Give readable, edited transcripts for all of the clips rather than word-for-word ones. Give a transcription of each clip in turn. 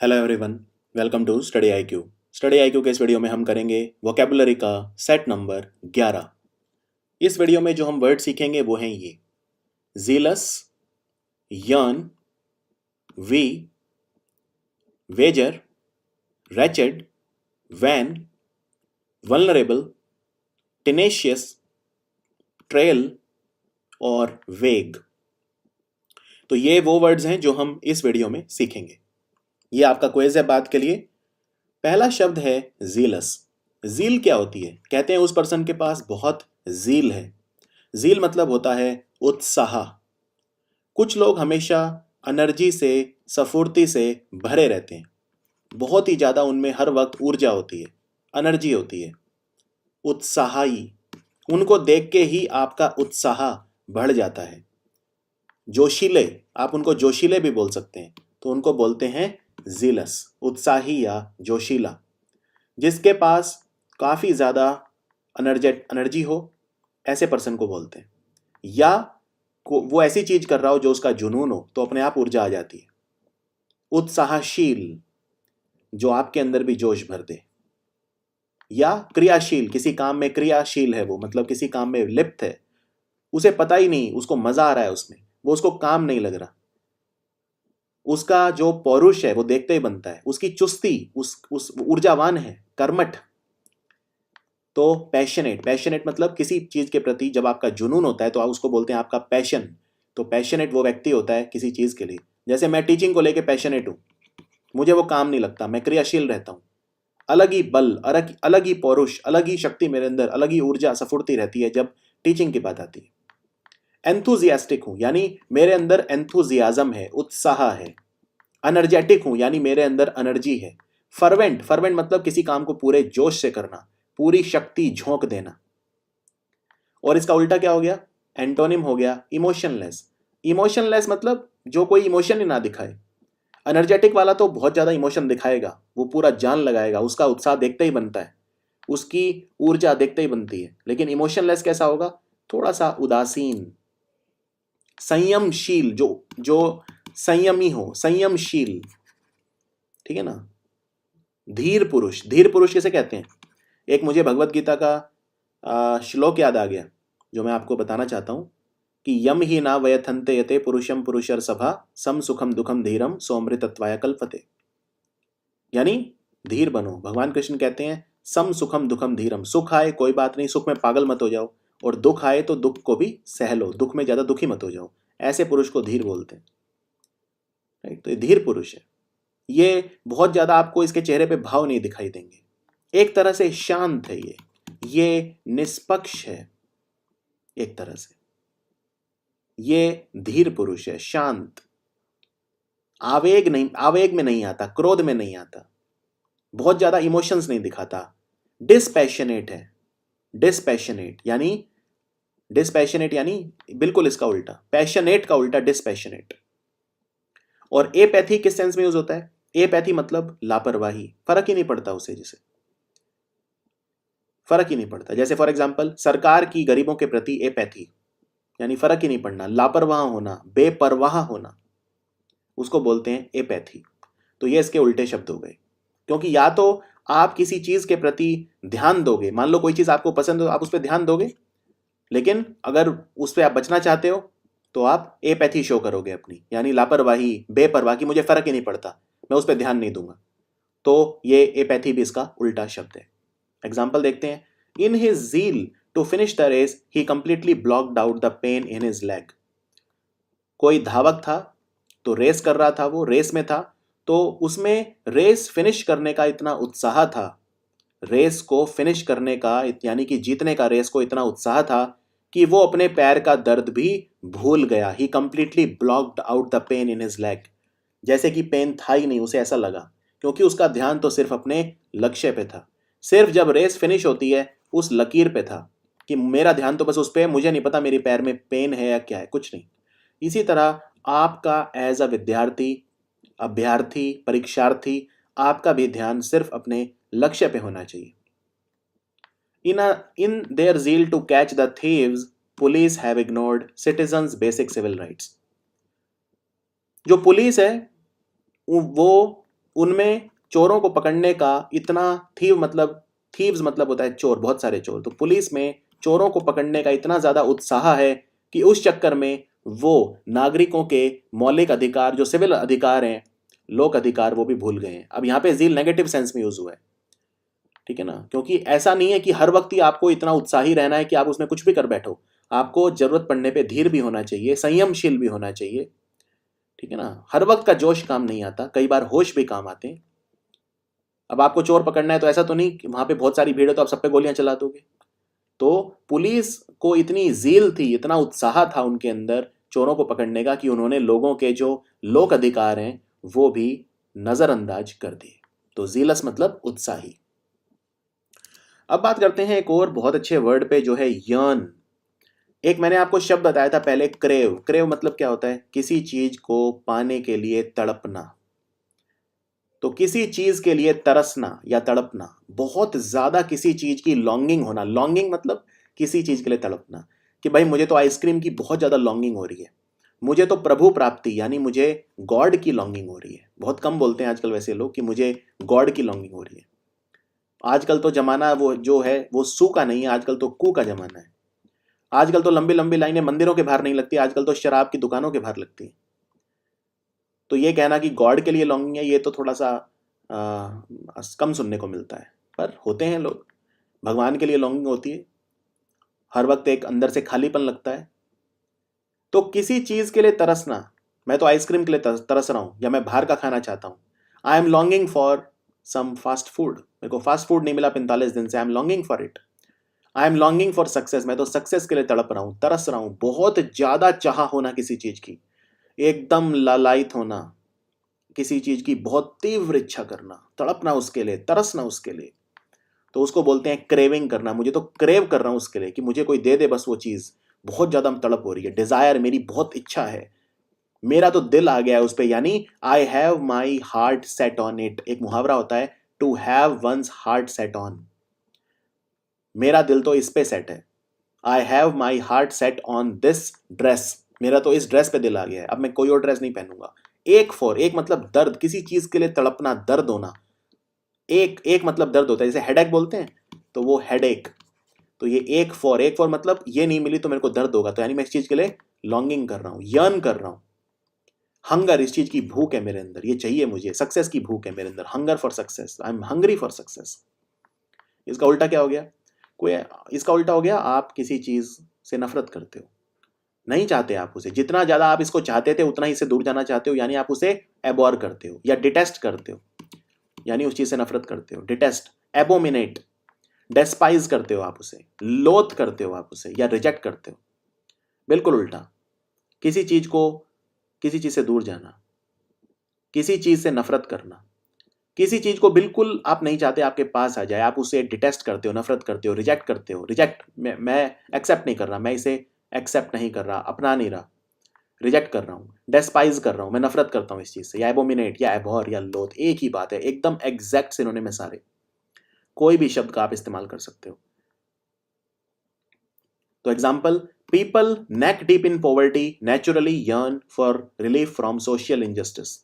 Hello everyone, welcome to study IQ. Study IQ के इस video में हम करेंगे वोकेबुलरी का सेट नंबर 11। इस वीडियो में जो हम वर्ड सीखेंगे वो हैं ये: zealous, yearn, vie, wager, wretched, wan, vulnerable, tenacious, trail और वेग। तो ये वो वर्ड्स हैं जो हम इस वीडियो में सीखेंगे। ये आपका क्विज है बात के लिए। पहला शब्द है जीलस। जील क्या होती है? कहते हैं उस पर्सन के पास बहुत जील है। जील मतलब होता है उत्साह। कुछ लोग हमेशा एनर्जी से, स्फूर्ति से भरे रहते हैं। बहुत ही ज्यादा उनमें हर वक्त ऊर्जा होती है, एनर्जी होती है, उत्साही। उनको देख के ही आपका उत्साह बढ़ जाता है। जोशीले, आप उनको जोशीले भी बोल सकते हैं, तो उनको बोलते हैं जीलस, उत्साही या जोशीला। जिसके पास काफी ज्यादा एनर्जी हो, ऐसे पर्सन को बोलते हैं। या वो ऐसी चीज कर रहा हो जो उसका जुनून हो, तो अपने आप ऊर्जा आ जाती है। उत्साहशील, जो आपके अंदर भी जोश भर दे। या क्रियाशील, किसी काम में क्रियाशील है वो, मतलब किसी काम में लिप्त है, उसे पता ही नहीं, उसको मजा आ रहा है उसमें, वो उसको काम नहीं लग रहा। उसका जो पौरुष है वो देखते ही बनता है, उसकी चुस्ती, उस ऊर्जावान है, कर्मठ। तो पैशनेट, पैशनेट मतलब किसी चीज के प्रति जब आपका जुनून होता है तो आप उसको बोलते हैं आपका पैशन। तो पैशनेट वो व्यक्ति होता है किसी चीज के लिए। जैसे मैं टीचिंग को लेके पैशनेट हूं, मुझे वो काम नहीं लगता, मैं क्रियाशील रहता हूं। अलग ही बल, अलग ही पौरुष, अलग ही शक्ति मेरे अंदर, अलग ही ऊर्जा स्फूर्ति रहती है जब टीचिंग की बात आती है। एंथुजियास्टिक हूं, यानी मेरे अंदर एंथुजियाज्म है, उत्साह है। एनर्जेटिक हूं, यानी मेरे अंदर एनर्जी है। फर्वेंट, फर्वेंट मतलब किसी काम को पूरे जोश से करना, पूरी शक्ति झोंक देना। और इसका उल्टा क्या हो गया? एंटोनिम हो गया इमोशनलेस। इमोशनलेस मतलब जो कोई इमोशन ही ना दिखाए। एनर्जेटिक वाला तो बहुत ज्यादा इमोशन दिखाएगा, वो पूरा जान लगाएगा, उसका उत्साह देखते ही बनता है, उसकी ऊर्जा देखते ही बनती है। लेकिन इमोशनलेस कैसा होगा? थोड़ा सा उदासीन। संयमशील, जो जो संयमी हो, संयमशील, ठीक है ना। धीर पुरुष, धीर पुरुष किसे कहते हैं? एक मुझे भगवत गीता का श्लोक याद आ गया जो मैं आपको बताना चाहता हूं कि यम ही ना वयथन्ते यते पुरुषम पुरुषर सभा सम सुखम दुखम धीरम सोमृतत्वाय कल्पते। यानी धीर बनो। भगवान कृष्ण कहते हैं सम सुखम दुखम धीरम, सुख आए कोई बात नहीं, सुख में पागल मत हो जाओ, और दुख आए तो दुख को भी सह लो, दुख में ज्यादा दुखी मत हो जाओ। ऐसे पुरुष को धीर बोलते हैं, राइट। तो ये धीर पुरुष है। ये बहुत ज्यादा आपको इसके चेहरे पे भाव नहीं दिखाई देंगे। एक तरह से शांत है ये निष्पक्ष है एक तरह से। ये धीर पुरुष है, शांत, आवेग नहीं, आवेग में नहीं आता, क्रोध में नहीं आता, बहुत ज्यादा इमोशंस नहीं दिखाता। डिस्पैशनेट है। डिस्पैशनेट यानी बिल्कुल इसका उल्टा, पैशनेट का उल्टा डिस्पैशनेट। और एपैथी किस सेंस में यूज होता है? एपैथी मतलब लापरवाही, फर्क ही नहीं पड़ता उसे, जिसे फर्क ही नहीं पड़ता। जैसे फॉर एग्जांपल सरकार की गरीबों के प्रति एपैथी, यानी फर्क ही नहीं पड़ना, लापरवाह होना, बेपरवाह होना, उसको बोलते हैं एपैथी। तो ये इसके उल्टे शब्द हो गए। क्योंकि या तो आप किसी चीज के प्रति ध्यान दोगे, मान लो कोई चीज आपको पसंद हो, आप उस पर ध्यान दोगे, लेकिन अगर उस पर आप बचना चाहते हो तो आप एपैथी शो करोगे अपनी, यानी लापरवाही, बेपरवाह की मुझे फर्क ही नहीं पड़ता, मैं उस पर ध्यान नहीं दूंगा। तो ये एपैथी भी इसका उल्टा शब्द है। एग्जाम्पल देखते हैं। In his zeal to finish the race he completely blocked out the pain in his leg. कोई धावक था, तो रेस कर रहा था, वो रेस में था, तो उसमें रेस फिनिश करने का इतना उत्साह था, रेस को फिनिश करने का यानी कि जीतने का रेस को इतना उत्साह था कि वो अपने पैर का दर्द भी भूल गया। He completely blocked out the pain in his leg. जैसे कि पेन था ही नहीं, उसे ऐसा लगा, क्योंकि उसका ध्यान तो सिर्फ अपने लक्ष्य पे था, सिर्फ जब रेस फिनिश होती है उस लकीर पे था कि मेरा ध्यान तो बस उस पे है, मुझे नहीं पता मेरे पैर में पेन है या क्या है, कुछ नहीं। इसी तरह आपका एज अ विद्यार्थी, अभ्यर्थी, परीक्षार्थी, आपका भी ध्यान सिर्फ अपने लक्ष्य पे होना चाहिए। In their zeal to catch the thieves, police have ignored citizens' basic civil rights. जो पुलिस है वो उनमें चोरों को पकड़ने का इतना थीव्स मतलब होता है चोर, बहुत सारे चोर। तो पुलिस में चोरों को पकड़ने का इतना ज़्यादा उत्साह है कि उस चक्कर में वो नागरिकों के मौलिक अधिकार, जो सिविल अधिकार हैं, लोक अधिकार, वो भी भूल गए हैं। अब यहाँ पे ज़ील नेगेटिव सेंस में यूज़ हुआ है, ठीक है ना, क्योंकि ऐसा नहीं है कि हर वक्त ही आपको इतना उत्साही रहना है कि आप उसमें कुछ भी कर बैठो। आपको जरूरत पड़ने पे धीर भी होना चाहिए, संयमशील भी होना चाहिए, ठीक है ना। हर वक्त का जोश काम नहीं आता, कई बार होश भी काम आते हैं। अब आपको चोर पकड़ना है तो ऐसा तो नहीं कि वहां पे बहुत सारी भीड़ है तो आप सब पे गोलियां चला दोगे। तो पुलिस को इतनी जील थी, इतना उत्साह था उनके अंदर चोरों को पकड़ने का कि उन्होंने लोगों के जो लोक अधिकार हैं वो भी नजरअंदाज कर दिए। तो जीलस मतलब उत्साही। अब बात करते हैं एक और बहुत अच्छे वर्ड पे, जो है यर्न। एक मैंने आपको शब्द बताया था पहले, क्रेव। क्रेव मतलब क्या होता है? किसी चीज को पाने के लिए तड़पना। तो किसी चीज के लिए तरसना या तड़पना, बहुत ज्यादा किसी चीज की लॉन्गिंग होना। लॉन्गिंग मतलब किसी चीज के लिए तड़पना, कि भाई मुझे तो आइसक्रीम की बहुत ज्यादा लॉन्गिंग हो रही है, मुझे तो प्रभु प्राप्ति यानी मुझे गॉड की लॉन्गिंग हो रही है। बहुत कम बोलते हैं आजकल वैसे लोग कि मुझे गॉड की लॉन्गिंग हो रही है। आजकल तो जमाना वो जो है वो सू का नहीं है, आजकल तो कू का जमाना है। आजकल तो लंबी लंबी लाइनें मंदिरों के बाहर नहीं लगती, आजकल तो शराब की दुकानों के बाहर लगती है। तो ये कहना कि गॉड के लिए लॉन्गिंग है, ये तो थोड़ा सा कम सुनने को मिलता है, पर होते हैं लोग। भगवान के लिए लॉन्गिंग होती है, हर वक्त एक अंदर से खालीपन लगता है। तो किसी चीज के लिए तरसना, मैं तो आइसक्रीम के लिए तरस रहा हूं, या मैं बाहर का खाना चाहता हूं। I am longing for some fast food, मेरे को फास्ट फूड नहीं मिला 45 दिन से, I am longing for it. I am longing for success, मैं तो सक्सेस के लिए तड़प रहा हूं, तरस रहा हूं। बहुत ज्यादा चाह होना किसी चीज की, एकदम लालायित होना, किसी चीज की बहुत तीव्र इच्छा करना, तड़पना उसके लिए, तरसना उसके लिए, तो उसको बोलते हैं क्रेविंग करना। मुझे तो क्रेव कर रहा हूं उसके लिए कि मुझे कोई दे दे बस वो चीज, बहुत ज्यादा तड़प हो रही है, डिजायर, मेरी बहुत इच्छा है, मेरा तो दिल आ गया है उस पर, यानी I have my heart set on it. एक मुहावरा होता है, to have one's heart set on, मेरा दिल तो इस पे सेट है। I have my heart set on this dress, मेरा तो इस ड्रेस पे दिल आ गया है, अब मैं कोई और ड्रेस नहीं पहनूंगा। एक मतलब दर्द, किसी चीज के लिए तड़पना, दर्द होना। एक मतलब दर्द होता है, जैसे हेडेक बोलते हैं, तो वो हेडेक। तो ये एक फॉर मतलब ये नहीं मिली तो मेरे को दर्द होगा, तो यानी मैं इस चीज के लिए लॉन्गिंग कर रहा हूं, यर्न कर रहा हूं। हंगर, इस चीज की भूख है मेरे अंदर, ये चाहिए मुझे, सक्सेस की भूख है मेरे अंदर, hunger for success, I am hungry for success. इसका उल्टा क्या हो गया? कोई, इसका उल्टा हो गया, आप किसी चीज से नफरत करते हो, नहीं चाहते आप उसे, जितना ज्यादा आप इसको चाहते थे उतना ही इससे दूर जाना चाहते हो, यानी आप उसे एबॉर करते हो या डिटेस्ट करते हो, यानी उस चीज से नफरत करते हो। डिटेस्ट, एबोमिनेट, डेस्पाइज करते हो आप उसे, लोथ करते हो आप उसे, या रिजेक्ट करते हो। बिल्कुल उल्टा, किसी चीज को, किसी चीज से दूर जाना, किसी चीज से नफरत करना, किसी चीज को बिल्कुल आप नहीं चाहते आपके पास आ जाए, आप उसे डिटेस्ट करते हो, नफरत करते हो, रिजेक्ट करते हो। रिजेक्ट, मैं एक्सेप्ट नहीं कर रहा, मैं इसे एक्सेप्ट नहीं कर रहा, अपना नहीं रहा, रिजेक्ट कर रहा हूं, डेस्पाइज कर रहा हूं, मैं नफरत करता हूं इस चीज से, या एबोमिनेट या एबॉर या लोथ, एक ही बात है, एकदम एग्जैक्ट सिनोनिम में सारे, कोई भी शब्द का आप इस्तेमाल कर सकते हो। तो example, people neck deep in poverty naturally yearn for relief from social injustice.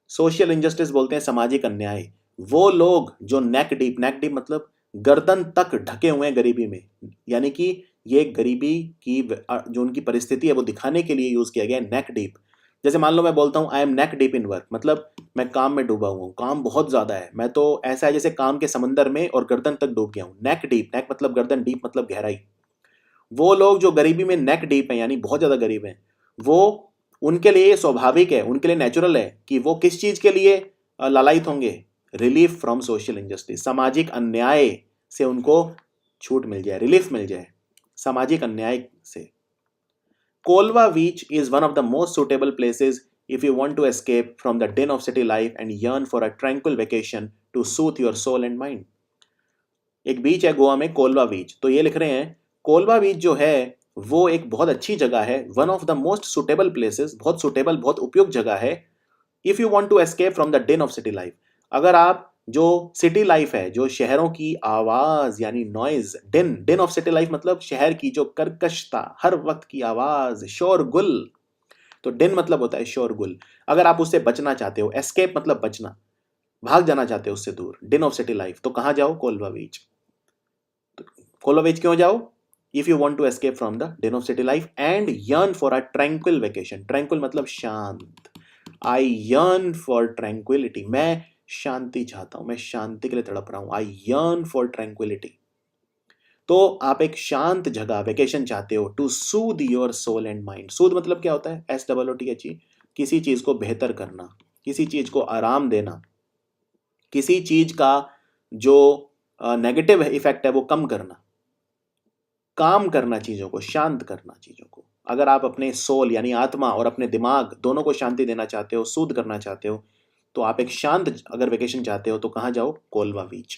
Social injustice बोलते हैं सामाजिक अन्याय। वो लोग जो नेक डीप मतलब गर्दन तक ढके हुए हैं गरीबी में, यानी कि ये गरीबी की जो उनकी परिस्थिति है वो दिखाने के लिए यूज किया गया है नेक डीप। जैसे मान लो मैं बोलता हूँ I am neck deep in work, मतलब मैं काम में डूबा हुआ हूँ, काम बहुत ज्यादा है, मैं तो ऐसा है जैसे काम के समंदर में और गर्दन तक डूब गया हूँ। नेक डीप, नेक मतलब गर्दन, डीप मतलब गहराई। वो लोग जो गरीबी में नेक डीप है यानी बहुत ज्यादा गरीब हैं, वो, उनके लिए स्वाभाविक है, उनके लिए नेचुरल है कि वो किस चीज के लिए लालायित होंगे? रिलीफ फ्रॉम सोशल इंजस्टिस, सामाजिक अन्याय से उनको छूट मिल जाए, रिलीफ मिल जाए सामाजिक अन्याय से। Colva beach is one of the most suitable places if you want to escape from the din of city life and yearn for a tranquil vacation to soothe your soul and mind। एक बीच है गोवा में, कोलवा बीच, तो ये लिख रहे हैं कोलवा बीच जो है वो एक बहुत अच्छी जगह है, one of the most suitable places, बहुत सुटेबल, बहुत उपयुक्त जगह है। If you want to escape from the din of city life, अगर आप जो सिटी लाइफ है, जो शहरों की आवाज यानी नॉइज, डिन ऑफ सिटी लाइफ मतलब शहर की जो कर्कशता, हर वक्त की आवाज, शोरगुल, तो डिन मतलब होता है शोरगुल। अगर आप उससे बचना चाहते हो, एस्केप मतलब बचना, भाग जाना चाहते हो उससे दूर, डिन ऑफ सिटी लाइफ, तो कहाँ जाओ? कोलवा बीच। तो कोलवा बीच क्यों जाओ? If you want to escape from the din of city life and yearn for a tranquil vacation. Tranquil मतलब शांत। आई यर्न फॉर ट्रैंक्विलिटी, मैं शांति चाहता हूं, मैं शांति के लिए तड़प रहा हूं। I yearn for tranquillity. तो आप एक शांत जगह वेकेशन चाहते हो, to soothe your soul and mind. Soothe मतलब क्या होता है? SOOTH, किसी चीज को बेहतर करना, किसी चीज को आराम देना, किसी चीज का जो नेगेटिव इफेक्ट है वो कम करना, काम करना, चीजों को शांत करना, चीजों को। अगर आप अपने सोल यानी आत्मा और अपने दिमाग दोनों को शांति देना चाहते हो, सूद करना चाहते हो, तो आप एक शांत अगर वेकेशन चाहते हो तो कहाँ जाओ? कोलवा बीच।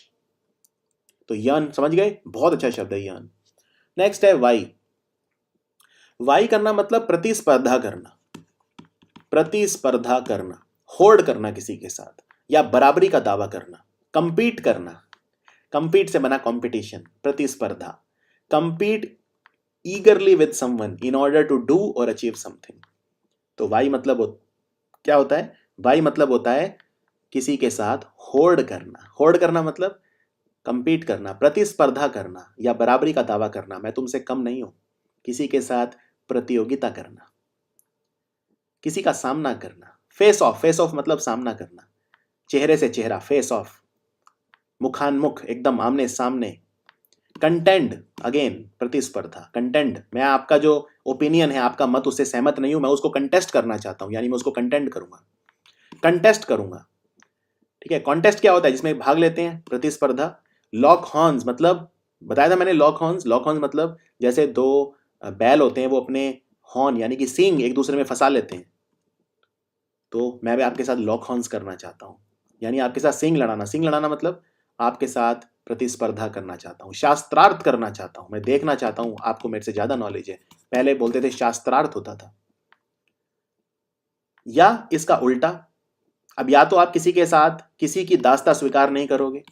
तो यर्न समझ गए? बहुत अच्छा शब्द है यर्न। नेक्स्ट है वाई। वाई करना मतलब प्रतिस्पर्धा करना, प्रतिस्पर्धा करना, होड़ करना किसी के साथ, या बराबरी का दावा करना, कंपीट करना। कंपीट से बना कंपटीशन, प्रतिस्पर्धा। Compete eagerly with someone in order to do or achieve something. तो वाई मतलब क्या होता है? वाई मतलब होता है किसी के साथ होड़ करना। होड़ करना मतलब कंपीट करना, प्रतिस्पर्धा करना, या बराबरी का दावा करना, मैं तुमसे कम नहीं हूं। किसी के साथ प्रतियोगिता करना, किसी का सामना करना। फेस ऑफ, फेस ऑफ मतलब सामना करना, चेहरे से चेहरा, फेस ऑफ, मुखानमुख, एकदम आमने सामने। कंटेंड, अगेन प्रतिस्पर्धा, कंटेंड, मैं आपका जो ओपिनियन है, आपका मत, उससे सहमत नहीं हूं, मैं उसको कंटेस्ट करना चाहता हूं, यानी मैं उसको कंटेंड करूंगा, कंटेस्ट करूंगा। ठीक है, कॉन्टेस्ट क्या होता है? जिसमें भाग लेते हैं, प्रतिस्पर्धा। लॉक हॉर्न्स मतलब बताया था मैंने, लॉक हॉर्न्स। लॉक हॉर्न्स मतलब जैसे दो बैल होते हैं, वो अपने हॉर्न यानी कि सींग एक दूसरे में फंसा लेते हैं। तो मैं भी आपके साथ लॉक हॉर्न्स करना चाहता हूं, यानी आपके साथ सींग लड़ाना। सींग लड़ाना मतलब आपके साथ प्रतिस्पर्धा करना चाहता हूं, शास्त्रार्थ करना चाहता हूं, मैं देखना चाहता हूं आपको मेरे से ज्यादा नॉलेज है। पहले बोलते थे शास्त्रार्थ होता था। या इसका उल्टा, अब या तो आप किसी के साथ किसी की दास्ता स्वीकार नहीं करोगे,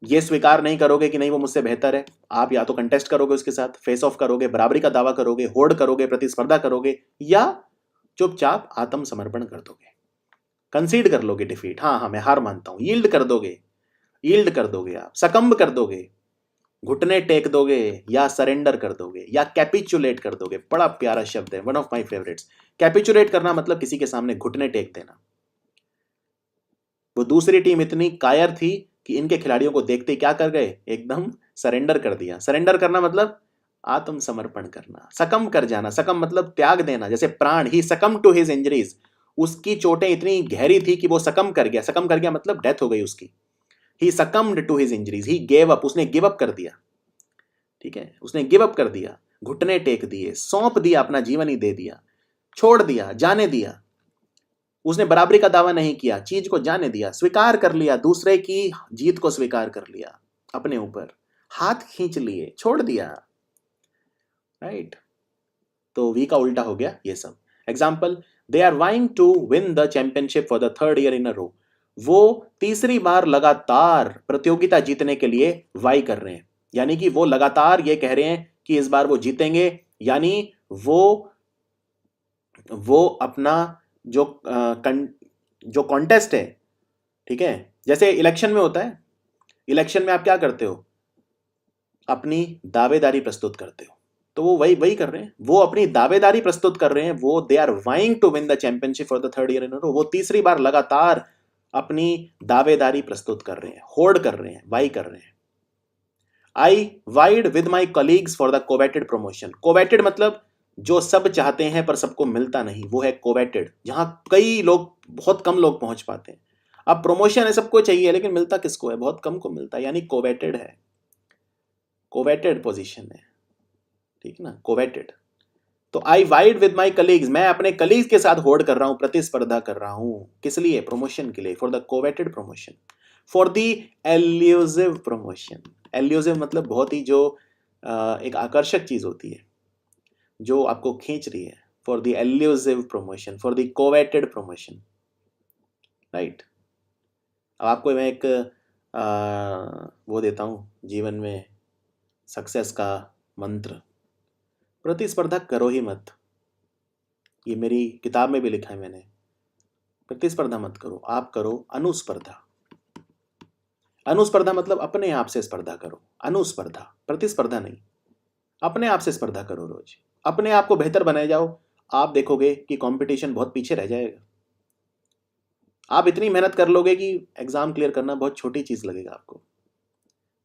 ये स्वीकार नहीं करोगे कि नहीं वो मुझसे बेहतर है, आप या तो कंटेस्ट करोगे उसके साथ, फेस ऑफ करोगे, बराबरी का दावा करोगे, होड़ करोगे, प्रतिस्पर्धा करोगे, या चुपचाप आत्मसमर्पण कर दोगे, कंसीड कर लोगे डिफीट। हाँ हाँ मैं हार मानता हूं, यील्ड कर दोगे, यील्ड कर दोगे, आप सकम्ब कर दोगे, घुटने टेक दोगे, या सरेंडर कर दोगे, या कैपिचुलेट कर दोगे। बड़ा प्यारा शब्द है, one of my favourites. Capitulate करना मतलब किसी के सामने घुटने टेक देना। वो दूसरी टीम इतनी कायर थी कि इनके खिलाड़ियों को देखते ही क्या कर गए? एकदम सरेंडर कर दिया। सरेंडर करना मतलब आत्मसमर्पण करना, सकम कर जाना। सकम मतलब त्याग देना, जैसे प्राण, ही सकम टू हिज इंजरीज। उसकी चोटें इतनी गहरी थी कि वो सकम कर गया। सकम कर गया मतलब डेथ हो गई उसकी। He succumbed to his injuries, he gave up, उसने गिव अप कर दिया। ठीक है, उसने गिव अप कर दिया, घुटने टेक दिए, सौंप दिया, अपना जीवन ही दे दिया, छोड़ दिया, जाने दिया। उसने बराबरी का दावा नहीं किया, चीज को जाने दिया, स्वीकार कर लिया, दूसरे की जीत को स्वीकार कर लिया, अपने ऊपर हाथ खींच लिए, छोड़ दिया। राइट? तो वी का उल्टा हो गया ये सब। Example, they are vying to win the championship for the third year in a row. वो तीसरी बार लगातार प्रतियोगिता जीतने के लिए वाई कर रहे हैं, यानी कि वो लगातार ये कह रहे हैं कि इस बार वो जीतेंगे, यानी वो अपना जो जो कॉन्टेस्ट है, ठीक है, जैसे इलेक्शन में होता है, इलेक्शन में आप क्या करते हो? अपनी दावेदारी प्रस्तुत करते हो। तो वो वही वही कर रहे हैं, वो अपनी दावेदारी प्रस्तुत कर रहे हैं। वो they are vying to win the championship for the third year in a row. वो तीसरी बार लगातार अपनी दावेदारी प्रस्तुत कर रहे हैं, होड़ कर रहे हैं, वाई कर रहे हैं। I vied with my colleagues for the coveted promotion. Coveted मतलब जो सब चाहते हैं पर सबको मिलता नहीं, वो है कोवेटेड। जहां कई लोग, बहुत कम लोग पहुंच पाते हैं। अब प्रमोशन है, सबको चाहिए, लेकिन मिलता किसको है? बहुत कम को मिलता है, यानी कोवेटेड है, कोवेटेड पोजीशन है। ठीक है ना, कोवेटेड। तो आई वाइड विद माई कलीग्स, मैं अपने कलीग्स के साथ होड़ कर रहा हूं, प्रतिस्पर्धा कर रहा हूं, किस लिए? प्रमोशन के लिए, for the coveted promotion, for the elusive promotion. Elusive मतलब बहुत ही जो एक आकर्षक चीज होती है, जो आपको खींच रही है। For the elusive promotion, for the coveted promotion. Right? अब आपको मैं एक वो देता हूं जीवन में सक्सेस का मंत्र, प्रतिस्पर्धा करो ही मत। ये मेरी किताब में भी लिखा है मैंने। प्रतिस्पर्धा मत करो, आप करो अनुस्पर्धा। अनुस्पर्धा मतलब अपने आप से स्पर्धा करो, अनुस्पर्धा, प्रतिस्पर्धा नहीं। अपने आप से स्पर्धा करो, रोज अपने आप को बेहतर बनाए जाओ। आप देखोगे कि कंपटीशन बहुत पीछे रह जाएगा। आप इतनी मेहनत कर लोगे कि एग्जाम क्लियर करना बहुत छोटी चीज लगेगा आपको।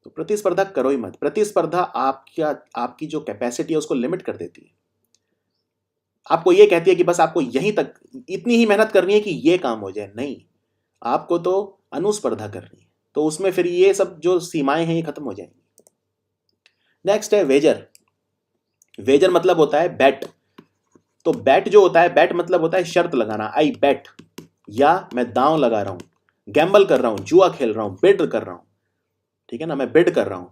तो प्रतिस्पर्धा करो ही मत। प्रतिस्पर्धा आपकी जो कैपेसिटी है उसको लिमिट कर देती है। आपको ये कहती है कि बस आपको यहीं तक इतनी ही मेहनत करनी है कि ये काम हो जाए। नहीं, आपको तो अनुस्पर्धा करनी है। तो उसमें फिर ये सब जो सीमाएं हैं ये खत्म हो जाएंगी। नेक्स्ट है वेजर। वेजर मतलब होता है बैट। तो बैट जो होता है, बैट मतलब होता है शर्त लगाना, आई बैट, या मैं दांव लगा रहा हूं, गैम्बल कर रहा हूं, जुआ खेल रहा हूं, बिड कर रहा हूं। ठीक है ना, मैं बिड कर रहा हूं।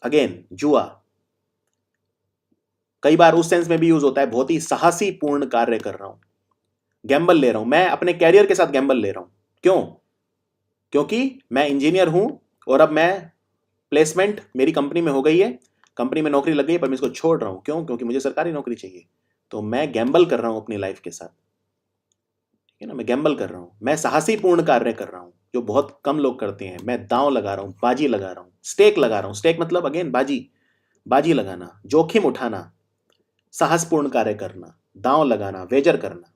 अगेन जुआ कई बार उस सेंस में भी यूज होता है, बहुत ही साहसी पूर्ण कार्य कर रहा हूं, गैम्बल ले रहा हूं, मैं अपने कैरियर के साथ गैम्बल ले रहा हूं। क्यों? क्योंकि मैं इंजीनियर हूं और अब मैं प्लेसमेंट मेरी कंपनी में हो गई है, कंपनी में नौकरी लग गई है, पर मैं इसको छोड़ रहा हूं। क्यों? क्योंकि मुझे सरकारी नौकरी चाहिए। तो मैं गैम्बल कर रहा हूं अपनी लाइफ के साथ। ठीक है ना, मैं गैम्बल कर रहा हूं, मैं साहसी पूर्ण कार्य कर रहा हूं जो बहुत कम लोग करते हैं। मैं दांव लगा रहा हूं, बाजी लगा रहा हूं, स्टेक लगा रहा हूं। स्टेक मतलब अगेन बाजी, बाजी लगाना, जोखिम उठाना, साहसपूर्ण कार्य करना, दांव लगाना, वेजर करना।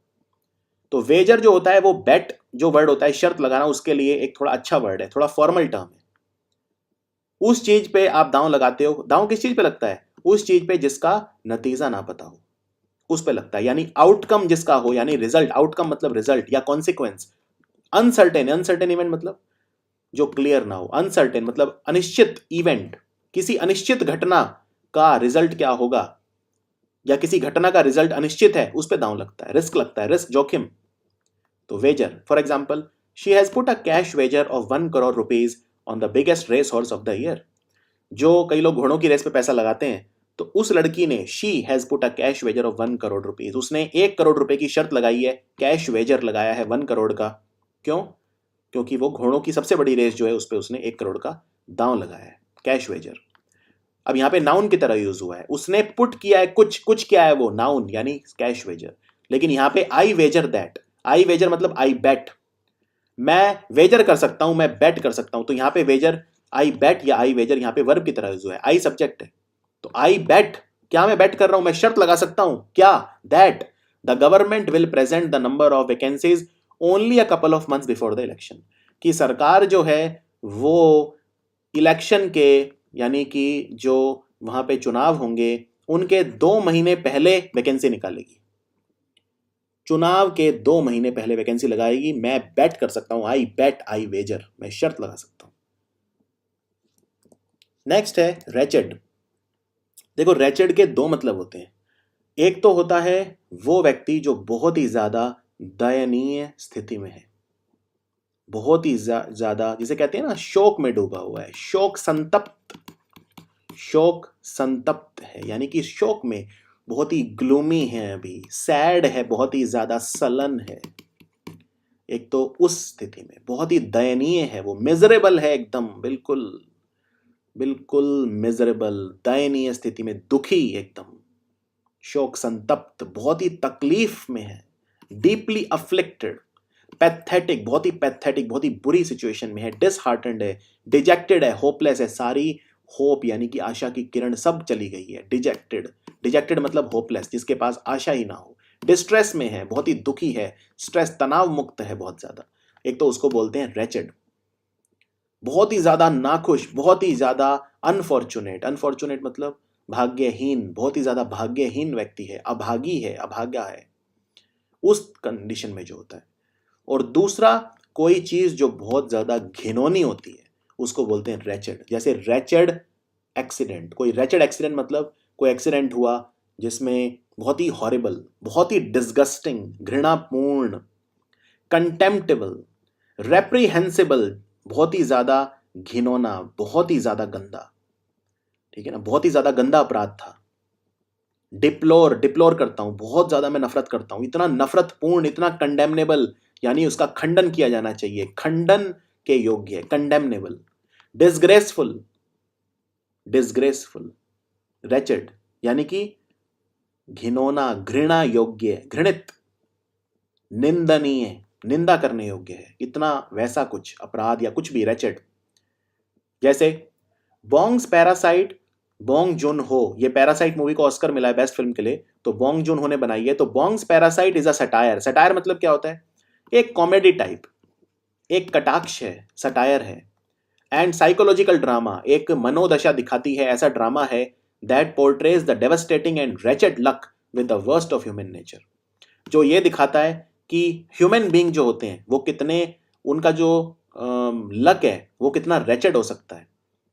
तो वेजर जो होता है वो बेट जो वर्ड होता है, शर्त लगाना, उसके लिए एक थोड़ा अच्छा वर्ड है, थोड़ा फॉर्मल टर्म है। उस चीज पे आप दांव लगाते हो। दांव किस चीज पे लगता है? उस चीज पे जिसका नतीजा ना पता हो, उस पे लगता है। यानी आउटकम जिसका हो, यानी रिजल्ट, आउटकम मतलब रिजल्ट या कॉन्सिक्वेंस। अनसर्टेन, अनसर्टेन इवेंट मतलब जो क्लियर ना हो। अनसर्टेन मतलब अनिश्चित इवेंट, किसी अनिश्चित घटना का रिजल्ट क्या होगा, या किसी घटना का रिजल्ट अनिश्चित है, उस पे दांव लगता है, रिस्क लगता है, रिस्क, जोखिम। तो wager, for example, she has put a cash wager of 1 crore rupees on the biggest race horse of the year. जो कई लोग घोड़ों की रेस पे पैसा लगाते हैं, तो उस लड़की ने, she has put a cash wager of 1 crore rupees, उसने 1 करोड़ रुपए की शर्त लगाई है, कैश वेजर लगाया है 1 करोड़ का। क्यों? क्योंकि वो घोड़ों की सबसे बड़ी रेस जो है उस पर उसने 1 करोड़ का दांव लगाया है, कैश वेजर। अब यहाँ पे नाउन की तरह यूज हुआ है, उसने पुट किया है कुछ, कुछ क्या है वो, नाउन यानी कैश वेजर। लेकिन यहाँ पे आई वेजर दैट, आई वेजर मतलब आई बेट, मैं वेजर कर सकता हूं, मैं बेट कर सकता हूं। तो यहाँ पे वेजर, आई बेट या आई वेजर यहाँ पे वर्ब की तरह यूज हुआ है, आई सब्जेक्ट है। तो आई बेट, क्या मैं बेट कर रहा हूं, मैं शर्त लगा सकता हूं क्या, that the government will present the number of vacancies only a couple of months before the election. कि सरकार जो है वो इलेक्शन के, यानी कि जो वहां पे चुनाव होंगे उनके 2 महीने पहले वैकेंसी निकालेगी। चुनाव के 2 महीने पहले वैकेंसी लगाएगी। मैं बेट कर सकता हूं, आई बेट, आई वेजर, मैं शर्त लगा सकता हूं। नेक्स्ट है रेचेड। देखो, रेचेड के 2 मतलब होते हैं। एक तो होता है वो व्यक्ति जो बहुत ही ज्यादा दयनीय स्थिति में है, बहुत ही ज्यादा, जिसे कहते हैं ना शोक में डूबा हुआ है, शोक संतप्त, शोक संतप्त है, यानी कि शोक में, बहुत ही ग्लूमी है, अभी सैड है, बहुत ही ज्यादा सलन है। एक तो उस स्थिति में बहुत ही दयनीय है, वो मिजरेबल है एकदम, बिल्कुल बिल्कुल मिजरेबल, दयनीय स्थिति में, दुखी एकदम, शोक संतप्त, बहुत ही तकलीफ में है, डीपली अफ्लिक्टेड, पैथेटिक, बहुत ही पैथेटिक, बहुत ही बुरी सिचुएशन में है, डिसहार्टेंड है, डिजेक्टेड है, होपलेस है, सारी होप यानी कि आशा की किरण सब चली गई है। डिजेक्टेड, डिजेक्टेड मतलब होपलेस, जिसके पास आशा ही ना हो। डिस्ट्रेस में है, बहुत ही दुखी है, स्ट्रेस, तनाव मुक्त है बहुत ज्यादा। एक तो उसको बोलते हैं रेचेड। बहुत ही ज्यादा नाखुश, बहुत ही ज्यादा अनफॉर्चुनेट, अनफॉर्चुनेट मतलब भाग्यहीन, बहुत ही ज्यादा भाग्यहीन व्यक्ति है, अभागी है, अभागा है, उस कंडीशन में जो होता है। और दूसरा, कोई चीज जो बहुत ज्यादा घिनौनी होती है उसको बोलते हैं रेचेड। जैसे रेचेड एक्सीडेंट, कोई रेचेड एक्सीडेंट मतलब कोई एक्सीडेंट हुआ जिसमें बहुत ही हॉरिबल, बहुत ही डिस्गस्टिंग, घृणापूर्ण, कंटेम्प्टेबल, रेप्रीहेंसिबल, बहुत ही ज्यादा घिनौना, बहुत ही ज्यादा गंदा। ठीक है ना, बहुत ही ज्यादा गंदा अपराध था। डिप्लोर, डिप्लोर करता हूं, बहुत ज्यादा मैं नफरत करता हूं, इतना नफरतपूर्ण, इतना कंडेमनेबल, यानी उसका खंडन किया जाना चाहिए, खंडन के योग्य है, कंडेमनेबल। डिसग्रेसफुल, डिसग्रेसफुल, रेचेड यानी कि घिनौना, घृणा योग्य, घृणित, निंदनीय, निंदा करने योग्य है, इतना वैसा कुछ अपराध या कुछ भी रेचेड। जैसे बॉन्ग्स पैरासाइट, बॉन्ग जून हो, ये पैरासाइट मूवी को ऑस्कर मिला है बेस्ट फिल्म के लिए, तो बॉन्ग जून हो ने बनाई है। तो bongs parasite is a satire. Satire मतलब क्या होता है? एक कॉमेडी टाइप, एक कटाक्ष है, सटायर है। एंड साइकोलॉजिकल ड्रामा, एक मनोदशा दिखाती है, ऐसा ड्रामा है that portrays the devastating and wretched luck with the worst of human nature, जो ये दिखाता है कि ह्यूमन बीइंग जो होते हैं वो कितने, उनका जो लक है वो कितना रेचेड हो सकता है,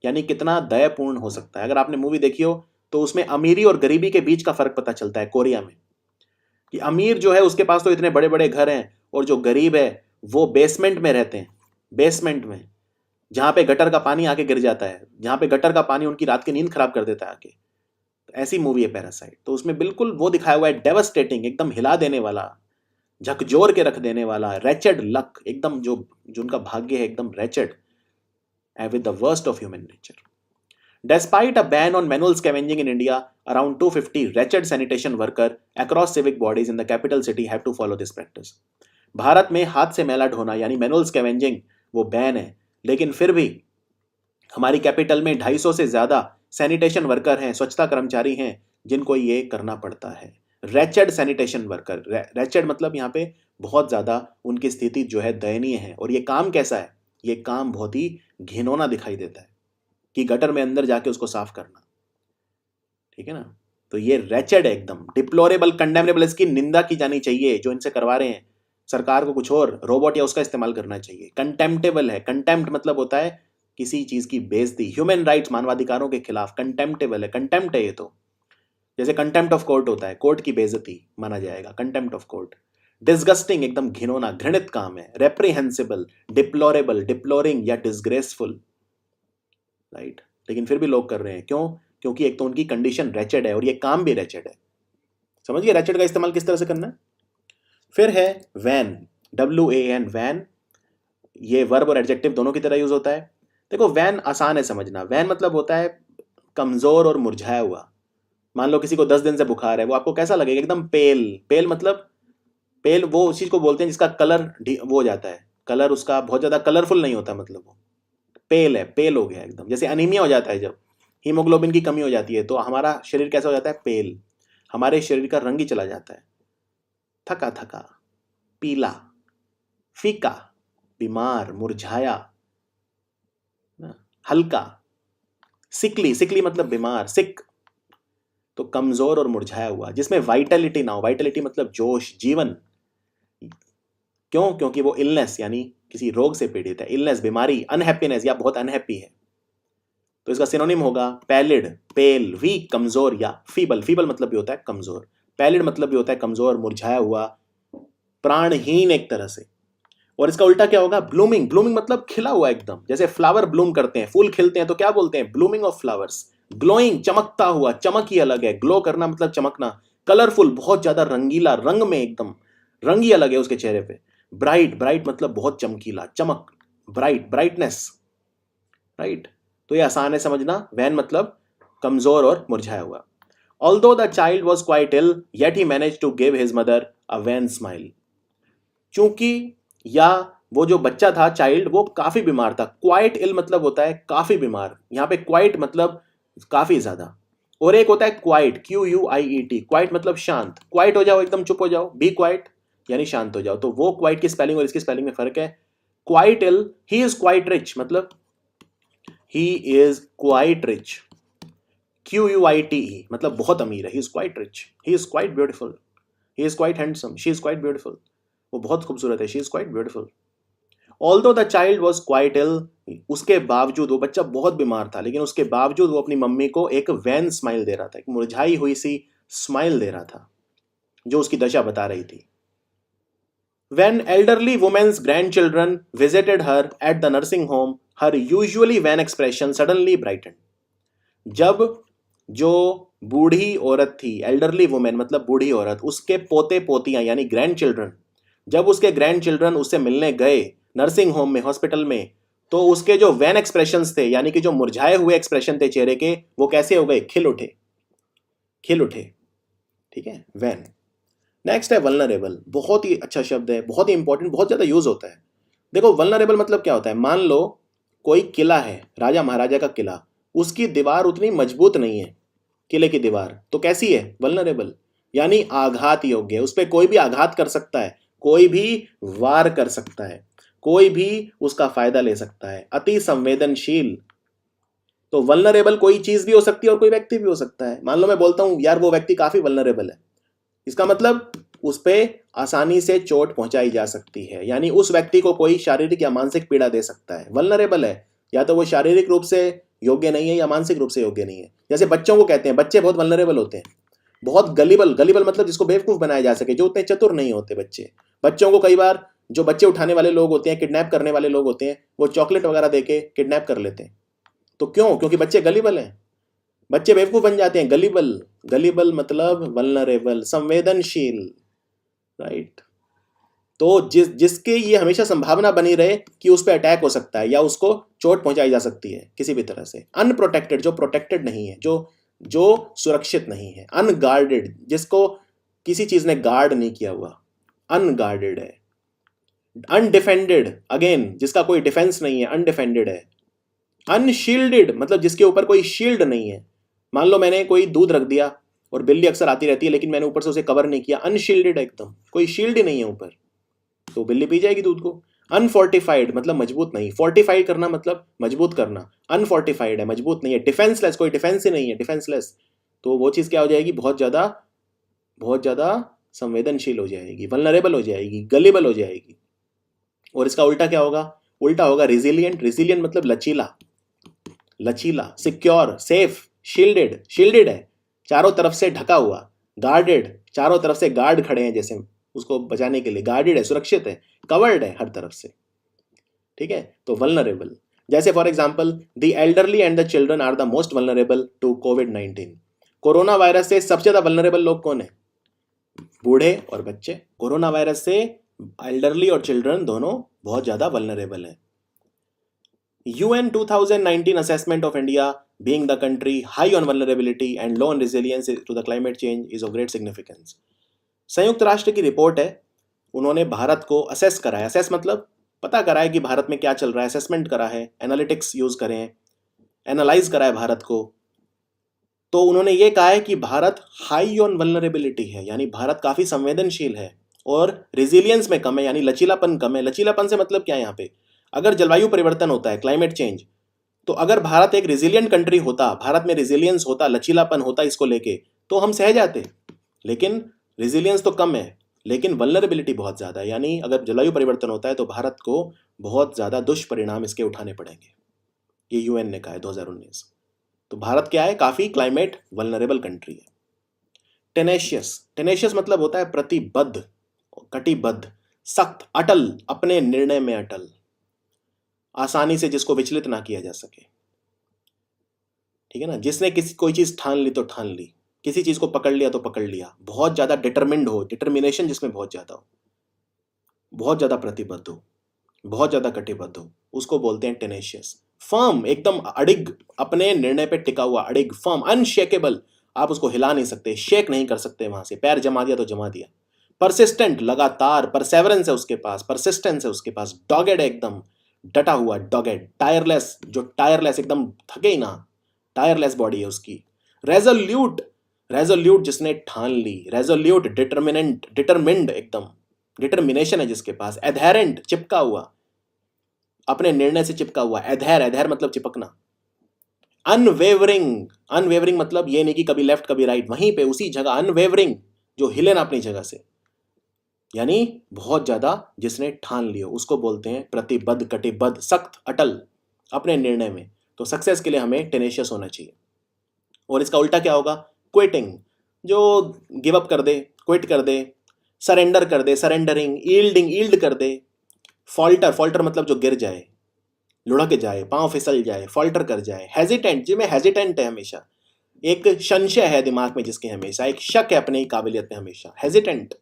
यानी कितना दयापूर्ण हो सकता है। अगर आपने मूवी देखी हो तो उसमें अमीरी और गरीबी के बीच का फर्क पता चलता है कोरिया में, कि अमीर जो है उसके पास तो इतने बड़े बड़े घर हैं, और जो गरीब है वो बेसमेंट में रहते हैं, बेसमेंट में, जहां पे गटर का पानी आके गिर जाता है, जहां पे गटर का पानी उनकी रात की नींद खराब कर देता है आके। तो ऐसी मूवी है पैरासाइट। तो उसमें बिल्कुल वो दिखाया हुआ है, डेवस्टेटिंग, एकदम हिला देने वाला, झकझोर के रख देने वाला, रेचेड लक, एकदम जो जो उनका भाग्य है एकदम wretched, with the worst of human nature. Despite a ban on manual scavenging in India, around 250 wretched sanitation workers across civic bodies in the capital city have to follow this practice. Bharat में हाथ से मैला ढोना यानी manual scavenging वो ban है, लेकिन फिर भी हमारी कैपिटल में 250 से ज्यादा सैनिटेशन वर्कर हैं, स्वच्छता कर्मचारी हैं, जिनको ये करना पड़ता है। रेचेड सैनिटेशन वर्कर, रेचेड मतलब यहाँ पे बहुत ज्यादा उनकी स्थिति जो है दयनीय है। और ये काम कैसा है? ये काम बहुत ही घिनौना दिखाई देता है कि गटर में अंदर जाके उसको साफ करना, ठीक है ना। तो ये रेचेड है एकदम, डिप्लोरेबल, कंडेमनेबल, इसकी निंदा की जानी चाहिए जो इनसे करवा रहे हैं। सरकार को कुछ और रोबोट या उसका इस्तेमाल करना चाहिए। कंटेम्प्टेबल है, कंटेम्प्ट मतलब होता है किसी चीज की बेइज्जती, ह्यूमन राइट्स, मानवाधिकारों के खिलाफ, कंटेम्प्टेबल है, कंटेम्प्ट है ये तो। जैसे कंटेम्प्ट ऑफ कोर्ट होता है, कोर्ट की बेइज्जती माना जाएगा, कंटेम्प्ट ऑफ कोर्ट। डिस्गस्टिंग, एकदम घिनौना, घृणित काम है। रेप्रीहेंसिबल, डिप्लोरेबल, डिप्लोरिंग या डिसग्रेसफुल, राइट। लेकिन फिर भी लोग कर रहे हैं, क्यों? क्योंकि एक तो उनकी कंडीशन रेचेड है और ये काम भी रेचेड है। समझिए रेचेड का इस्तेमाल किस तरह से करना है। फिर है वैन, WAN, वैन। ये वर्ब और एडजेक्टिव दोनों की तरह यूज होता है। देखो वैन आसान है समझना। वैन मतलब होता है कमजोर और मुरझाया हुआ। मान लो किसी को 10 दिन से बुखार है, वो आपको कैसा लगेगा? एकदम पेल। पेल मतलब, पेल वो उस चीज को बोलते हैं जिसका कलर वो हो जाता है, कलर उसका बहुत ज्यादा कलरफुल नहीं होता, मतलब वो पेल है, पेल हो गया एकदम। जैसे अनीमिया हो जाता है, जब हीमोग्लोबिन की कमी हो जाती है तो हमारा शरीर कैसा हो जाता है? पेल। हमारे शरीर का रंग ही चला जाता है, थका थका, पीला, फीका, बीमार, मुरझाया, हल्का। सिकली, सिकली मतलब बीमार, सिक, तो कमजोर और मुरझाया हुआ, जिसमें वाइटलिटी ना हो। वाइटलिटी मतलब जोश, जीवन। क्यों? क्योंकि वो इलनेस यानी किसी रोग से पीड़ित है। इलनेस, बीमारी, अनहैप्पीनेस या बहुत अनहैप्पी है, तो इसका सिनोनिम होगा पैलिड, पेल, वीक, कमजोर, या फीबल। फीबल मतलब भी होता है कमजोर, पैलिड मतलब भी होता है कमजोर, मुरझाया हुआ, प्राणहीन एक तरह से। और इसका उल्टा क्या होगा? ब्लूमिंग। ब्लूमिंग मतलब खिला हुआ एकदम, जैसे फ्लावर ब्लूम करते हैं, फूल खिलते हैं तो क्या बोलते हैं? Blooming of flowers. ग्लोइंग, चमकता हुआ, चमक ही अलग है। ग्लो करना मतलब चमकना। कलरफुल, बहुत ज्यादा रंगीला, रंग में एकदम, रंग ही अलग है उसके चेहरे पे। ब्राइट, ब्राइट मतलब बहुत चमकीला, चमक, ब्राइट, ब्राइटनेस, राइट। तो ये आसान है समझना। वैन मतलब कमजोर और मुरझाया हुआ। Although the child was quite ill, yet he managed to give his mother a wan smile. चूंकि या वो जो बच्चा था, चाइल्ड, वो काफी बीमार था। क्वाइट इल मतलब होता है काफी बीमार, यहाँ पे क्वाइट मतलब काफी ज्यादा। और एक होता है क्वाइट, QUIET, क्वाइट मतलब शांत। क्वाइट हो जाओ, एकदम चुप हो जाओ, बी क्वाइट यानी शांत हो जाओ। तो वो क्वाइट की स्पेलिंग और इसकी स्पेलिंग में फर्क है। Quite ill, he is quite rich मतलब he is quite rich. QUITE मतलब बहुत अमीर है। He is quite rich, he is quite beautiful, he is quite handsome, she is quite beautiful. वो बहुत खूबसूरत है, she is quite beautiful. Although the child was quite ill, उसके बावजूद, वो बच्चा बहुत बीमार था, लेकिन उसके बावजूद वो अपनी मम्मी को एक वैन स्माइल दे रहा था, एक मुरझाई हुई सी स्माइल दे रहा था, जो उसकी दशा बता रही थी। When elderly woman's grandchildren visited her at the nursing home, her usually wan expression suddenly brightened. जब जो बूढ़ी औरत थी, एल्डरली वुमेन मतलब बूढ़ी औरत, उसके पोते पोतियां यानी ग्रैंड चिल्ड्रन, जब उसके ग्रैंड चिल्ड्रन उससे मिलने गए नर्सिंग होम में, हॉस्पिटल में, तो उसके जो वैन एक्सप्रेशंस थे, यानी कि जो मुरझाए हुए एक्सप्रेशन थे चेहरे के, वो कैसे हो गए? खिल उठे, खिल उठे, ठीक है, वैन। नेक्स्ट है वल्नरेबल। बहुत ही अच्छा शब्द है, बहुत ही इंपॉर्टेंट, बहुत ज्यादा यूज होता है। देखो वल्नरेबल मतलब क्या होता है? मान लो कोई किला है, राजा महाराजा का किला, उसकी दीवार उतनी मजबूत नहीं है, किले की दीवार, तो कैसी है? वल्नरेबल, यानी आघात योग्य है, उस पर कोई भी आघात कर सकता है, कोई भी वार कर सकता है, कोई भी उसका फायदा ले सकता है, अति संवेदनशील। तो वल्नरेबल कोई चीज भी हो सकती है और कोई व्यक्ति भी हो सकता है। मान लो मैं बोलता हूं यार वो व्यक्ति काफी वल्नरेबल है, इसका मतलब उस पर आसानी से चोट पहुंचाई जा सकती है, यानी उस व्यक्ति को कोई शारीरिक या मानसिक पीड़ा दे सकता है। वल्नरेबल है, या तो वो शारीरिक रूप से योग्य नहीं है या मानसिक रूप से योग्य नहीं है। जैसे बच्चों को कहते हैं, बच्चे बहुत वल्नरेबल होते हैं, बहुत गलीबल, गलीबल मतलब जिसको बेवकूफ बनाया जा सके, जो उतने चतुर नहीं होते बच्चे। बच्चों को कई बार जो बच्चे उठाने वाले लोग होते हैं, किडनैप करने वाले लोग होते हैं, वो चॉकलेट वगैरह देके किडनैप कर लेते हैं। तो क्यों? क्योंकि बच्चे गलीबल हैं, बच्चे बेवकूफ बन जाते हैं। गलीबल, गलीबल मतलब वल्नरेबल, संवेदनशील, राइट। तो जिसके ये हमेशा संभावना बनी रहे कि उस पर अटैक हो सकता है या उसको चोट पहुंचाई जा सकती है किसी भी तरह से। अनप्रोटेक्टेड, जो प्रोटेक्टेड नहीं है, जो सुरक्षित नहीं है। अनगार्डेड, जिसको किसी चीज ने गार्ड नहीं किया हुआ, अनगार्डेड है। अनडिफेंडेड, अगेन जिसका कोई डिफेंस नहीं है, अनडिफेंडेड है। अनशील्डेड मतलब जिसके ऊपर कोई शील्ड नहीं है। मान लो मैंने कोई दूध रख दिया और बिल्ली अक्सर आती रहती है लेकिन मैंने ऊपर से उसे कवर नहीं किया, अनशील्डेड है एकदम, कोई शील्ड ही नहीं है ऊपर, तो बिल्ली पी जाएगी दूध को। अनफोर्टिफाइड मतलब मजबूत नहीं, फोर्टिफाइड करना मतलब मजबूत करना, अनफोर्टिफाइड है, मजबूत नहीं है। डिफेंसलेस, कोई डिफेंस ही नहीं है, डिफेंसलेस, तो वो चीज क्या हो जाएगी? बहुत ज्यादा संवेदनशील हो जाएगी, वल्नरेबल हो जाएगी, गलीबल हो जाएगी। और इसका उल्टा क्या होगा? उल्टा होगा रिजिलियंट। रिजिलियंट मतलब लचीला, लचीला, सिक्योर, सेफ, शील्डेड, शील्डेड है, चारों तरफ से ढका हुआ। गार्डेड, चारों तरफ से गार्ड खड़े हैं जैसे उसको बचाने के लिए, गार्डेड है, सुरक्षित है, कवर्ड है हर तरफ से, ठीक है। तो वल्नरेबल, जैसे for example the elderly and the children are the most vulnerable to कोविड-19। कोरोना वायरस से सबसे ज्यादा वल्नरेबल लोग कौन है? बूढ़े और बच्चे। कोरोना वायरस से एल्डरली और चिल्ड्रन दोनों बहुत ज्यादा वल्नरेबल है। UN 2019 assessment of India being the country high on vulnerability and low on resilience to the climate change is of great significance। संयुक्त राष्ट्र की रिपोर्ट है, उन्होंने भारत को असेस करा है। असेस मतलब पता करा है कि भारत में क्या चल रहा है, असेसमेंट करा है, एनालिटिक्स यूज करें हैं, एनालाइज करा है भारत को। तो उन्होंने ये कहा है कि भारत हाई ऑन वल्नरेबिलिटी है, यानी भारत काफी संवेदनशील है, और रिजिलियंस में कम है, यानी लचीलापन कम है। लचीलापन से मतलब क्या है यहाँ पे? अगर जलवायु परिवर्तन होता है, क्लाइमेट चेंज, तो अगर भारत एक रिजिलियंट कंट्री होता, भारत में रिजिलियंस होता, लचीलापन होता इसको लेके, तो हम सह जाते। लेकिन रिजिलियंस तो कम है, लेकिन वल्नरेबिलिटी बहुत ज्यादा है, यानी अगर जलवायु परिवर्तन होता है तो भारत को बहुत ज्यादा दुष्परिणाम इसके उठाने पड़ेंगे, ये UN ने कहा है 2019। तो भारत क्या है? काफी क्लाइमेट वल्नरेबल कंट्री है। टेनेशियस, टेनेशियस मतलब होता है प्रतिबद्ध, कटिबद्ध, सख्त, अटल, अपने निर्णय में अटल, आसानी से जिसको विचलित ना किया जा सके, ठीक है ना। जिसने कोई चीज ठान ली तो ठान ली, किसी चीज को पकड़ लिया तो पकड़ लिया, बहुत ज्यादा डिटरमिन्ड हो, डिटर्मिनेशन जिसमें बहुत ज्यादा हो, बहुत ज्यादा प्रतिबद्ध हो, बहुत ज्यादा कटिबद्ध हो, उसको बोलते हैं टेनेशियस। फर्म, एकदम अडिग, अपने निर्णय पे टिका हुआ, अडिग, फर्म, अनशेकेबल, आप उसको हिला नहीं सकते, शेक नहीं कर सकते, वहां से पैर जमा दिया तो जमा दिया। परसिस्टेंट, लगातार, परसेवरेंस है उसके पास, परसिस्टेंस है उसके पास, डॉगेड है, एकदम डटा हुआ, डॉगेड। टायरलेस, जो टायरलेस, एकदम थके ही ना, टायरलेस बॉडी है उसकी। रेजोल्यूट, रेजोल्यूट जिसने ठान ली, रेजोल्यूट, डिटर्मिनेंट, डिटरमिन्ड, एकदम डिटर्मिनेशन है जिसके पास। एडहेरेंट, चिपका हुआ, अपने निर्णय से चिपका हुआ। एडहेर, एडहेर मतलब चिपकना। अनवेवरिंग, अनवेवरिंग मतलब ये नहीं कि कभी लेफ्ट कभी राइट, वहीं पे उसी जगह। अनवेवरिंग, जो हिले ना अपनी जगह से, यानी बहुत ज्यादा जिसने ठान लियो, उसको बोलते हैं प्रतिबद्ध, कटिबद्ध, सख्त, अटल अपने निर्णय में। तो सक्सेस के लिए हमें टेनेशियस होना चाहिए। और इसका उल्टा क्या होगा? क्विटिंग, जो गिव अप कर दे, क्विट कर दे, सरेंडर कर दे, सरेंडरिंग, ईल्डिंग, ईल्ड कर दे। फॉल्टर, फॉल्टर मतलब जो गिर जाए, लुढ़क जाए, पांव फिसल जाए, फॉल्टर कर जाए। हेजिटेंट, जिसमें हेजिटेंट है हमेशा, एक संशय है दिमाग में जिसके, हमेशा एक शक है अपनी काबिलियत में, हमेशा हेजिटेंट।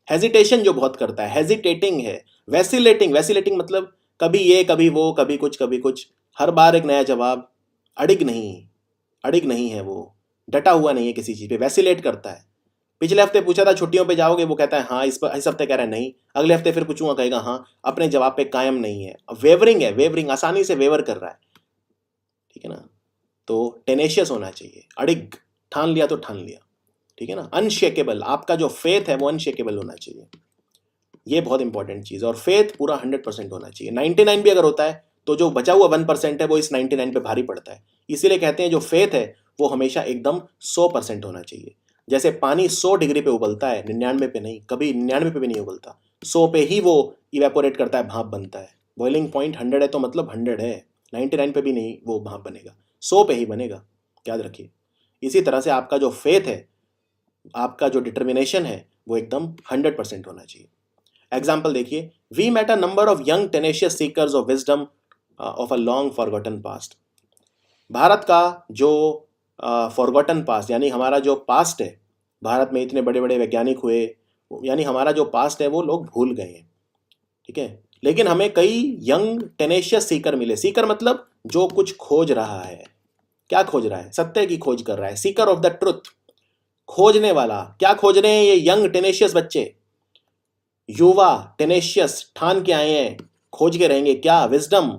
हेजिटेशन जो बहुत करता है, हेजिटेटिंग है। वैसिलेटिंग, वैसिलेटिंग मतलब कभी ये कभी वो, कभी कुछ कभी कुछ, हर बार एक नया जवाब। अडिग नहीं, अडिग नहीं है वो, डटा हुआ नहीं है किसी चीज पे, वैसिलेट करता है। पिछले हफ्ते पूछा था छुट्टियों पे जाओगे, वो कहता है हाँ, इस हफ्ते कह रहा है नहीं, अगले हफ्ते फिर पूछूंगा कहेगा हाँ, अपने जवाब पे कायम नहीं है, वेवरिंग है, वेवरिंग, आसानी से वेवर कर रहा है, ठीक है ना। तो टेनेशियस होना चाहिए, अड़िग, ठान लिया तो ठान लिया, ठीक है ना। अनशेकेबल, आपका जो फेथ है वो अनशेकेबल होना चाहिए, ये बहुत इंपॉर्टेंट चीज़। और फेथ पूरा 100% होना चाहिए। 99 भी अगर होता है तो जो बचा हुआ 1% है वो इस 99 पे भारी पड़ता है। इसीलिए कहते हैं जो फेथ है वो हमेशा एकदम 100% होना चाहिए। जैसे पानी 100 डिग्री पे उबलता है, 99 पे नहीं, कभी 99 पे भी नहीं उबलता, 100 पे ही वो इवेपोरेट करता है, भाप बनता है। बॉइलिंग पॉइंट 100 है तो मतलब 100 है, 99 पे भी नहीं वो भाप बनेगा, 100 पे ही बनेगा, याद रखिए। इसी तरह से आपका जो फेथ है, आपका जो डिटर्मिनेशन है वो एकदम 100% होना चाहिए। एग्जाम्पल देखिए, we met a number of young tenacious seekers of wisdom of a long forgotten past. Bharat का जो फॉरगॉटन पास्ट, यानी हमारा जो पास्ट है, भारत में इतने बड़े बड़े वैज्ञानिक हुए, यानी हमारा जो पास्ट है वो लोग भूल गए हैं, ठीक है। लेकिन हमें कई यंग टेनेशियस सीकर मिले। सीकर मतलब जो कुछ खोज रहा है। क्या खोज रहा है? सत्य की खोज कर रहा है, सीकर ऑफ द ट्रुथ, खोजने वाला। क्या खोज रहे हैं ये यंग टेनेशियस बच्चे, युवा टेनेशियस, ठान के आए हैं, खोज के रहेंगे क्या? विजडम,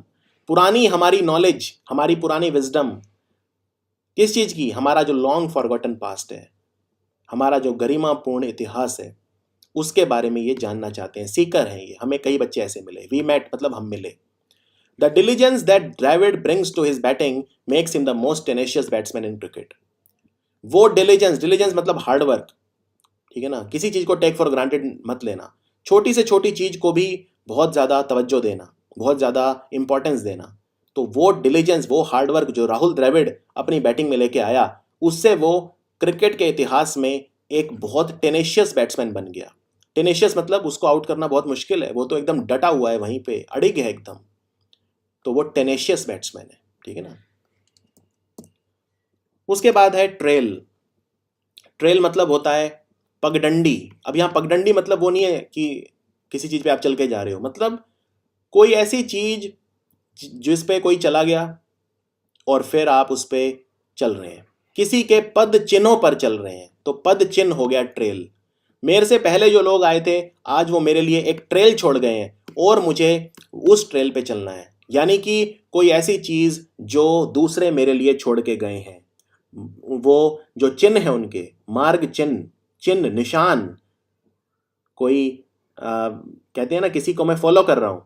पुरानी हमारी नॉलेज, हमारी पुरानी विजडम। किस चीज की? हमारा जो लॉन्ग फॉरगॉटन पास्ट है, हमारा जो गरिमापूर्ण इतिहास है, उसके बारे में ये जानना चाहते हैं, सीकर हैं ये। हमें कई बच्चे ऐसे मिले, वी मेट मतलब हम मिले। The diligence that Dravid brings to his batting makes him the most tenacious batsman in cricket. वो डिलीजेंस, डिलीजेंस मतलब हार्डवर्क, ठीक है ना। किसी चीज को टेक फॉर ग्रांटेड मत लेना, छोटी से छोटी चीज को भी बहुत ज्यादा तवज्जो देना, बहुत ज्यादा इंपॉर्टेंस देना। तो वो डिलीजेंस, वो हार्डवर्क जो राहुल द्रविड़ अपनी बैटिंग में लेके आया, उससे वो क्रिकेट के इतिहास में एक बहुत टेनेशियस बैट्समैन बन गया। टेनेशियस मतलब उसको आउट करना बहुत मुश्किल है, वो तो एकदम डटा हुआ है वहीं पे, अड़िग है एकदम, तो वो टेनेशियस बैट्समैन है, ठीक है ना। उसके बाद है ट्रेल। ट्रेल मतलब होता है पगडंडी। अब यहाँ पगडंडी मतलब वो नहीं है कि किसी चीज पे आप चल के जा रहे हो, मतलब कोई ऐसी चीज जिस पे कोई चला गया और फिर आप उस पे चल रहे हैं, किसी के पद चिन्हों पर चल रहे हैं, तो पद चिन्ह हो गया ट्रेल। मेरे से पहले जो लोग आए थे, आज वो मेरे लिए एक ट्रेल छोड़ गए हैं और मुझे उस ट्रेल पे चलना है। यानी कि कोई ऐसी चीज जो दूसरे मेरे लिए छोड़ के गए हैं, वो जो चिन्ह है उनके, मार्ग चिन्ह, चिन्ह निशान। कोई कहते हैं ना, किसी को मैं फॉलो कर रहा हूं,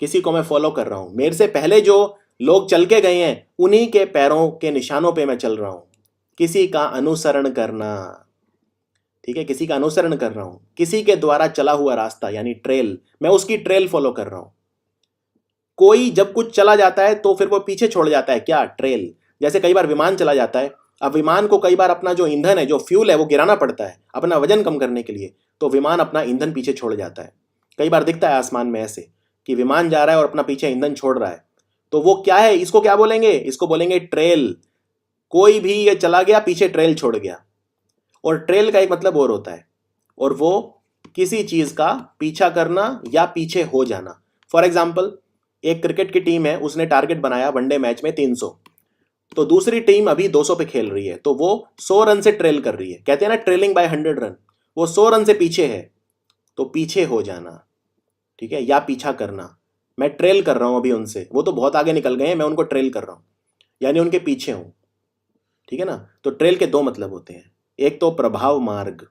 किसी को मैं फॉलो कर रहा हूं, मेरे से पहले जो लोग चल के गए हैं उन्हीं के पैरों के निशानों पे मैं चल रहा हूं। किसी का अनुसरण करना, ठीक है, किसी का अनुसरण कर रहा हूं, किसी के द्वारा चला हुआ रास्ता यानी ट्रेल, मैं उसकी ट्रेल फॉलो कर रहा हूं। कोई जब कुछ चला जाता है तो फिर वो पीछे छोड़ जाता है, क्या? ट्रेल। जैसे कई बार विमान चला जाता है, अब विमान को कई बार अपना जो ईंधन है, जो फ्यूल है, वो गिराना पड़ता है अपना वजन कम करने के लिए, तो विमान अपना ईंधन पीछे छोड़ जाता है। कई बार दिखता है आसमान में ऐसे कि विमान जा रहा है और अपना पीछे ईंधन छोड़ रहा है, तो वो क्या है? इसको क्या बोलेंगे? इसको बोलेंगे ट्रेल। कोई भी ये चला गया, पीछे ट्रेल छोड़ गया। और ट्रेल का एक मतलब और होता है, और वो किसी चीज का पीछा करना या पीछे हो जाना। फॉर एग्जाम्पल, एक क्रिकेट की टीम है, उसने टारगेट बनाया वनडे मैच में 300, तो दूसरी टीम अभी 200 पे खेल रही है, तो वो 100 रन से ट्रेल कर रही है, कहते हैं ना ट्रेलिंग बाय 100 रन। वो 100 रन से पीछे है, तो पीछे हो जाना, ठीक है, या पीछा करना। मैं ट्रेल कर रहा हूं अभी उनसे, वो तो बहुत आगे निकल गए हैं, मैं उनको ट्रेल कर रहा हूं, यानी उनके पीछे हूं, ठीक है ना। तो ट्रेल के दो मतलब होते हैं, एक तो प्रभाव मार्ग,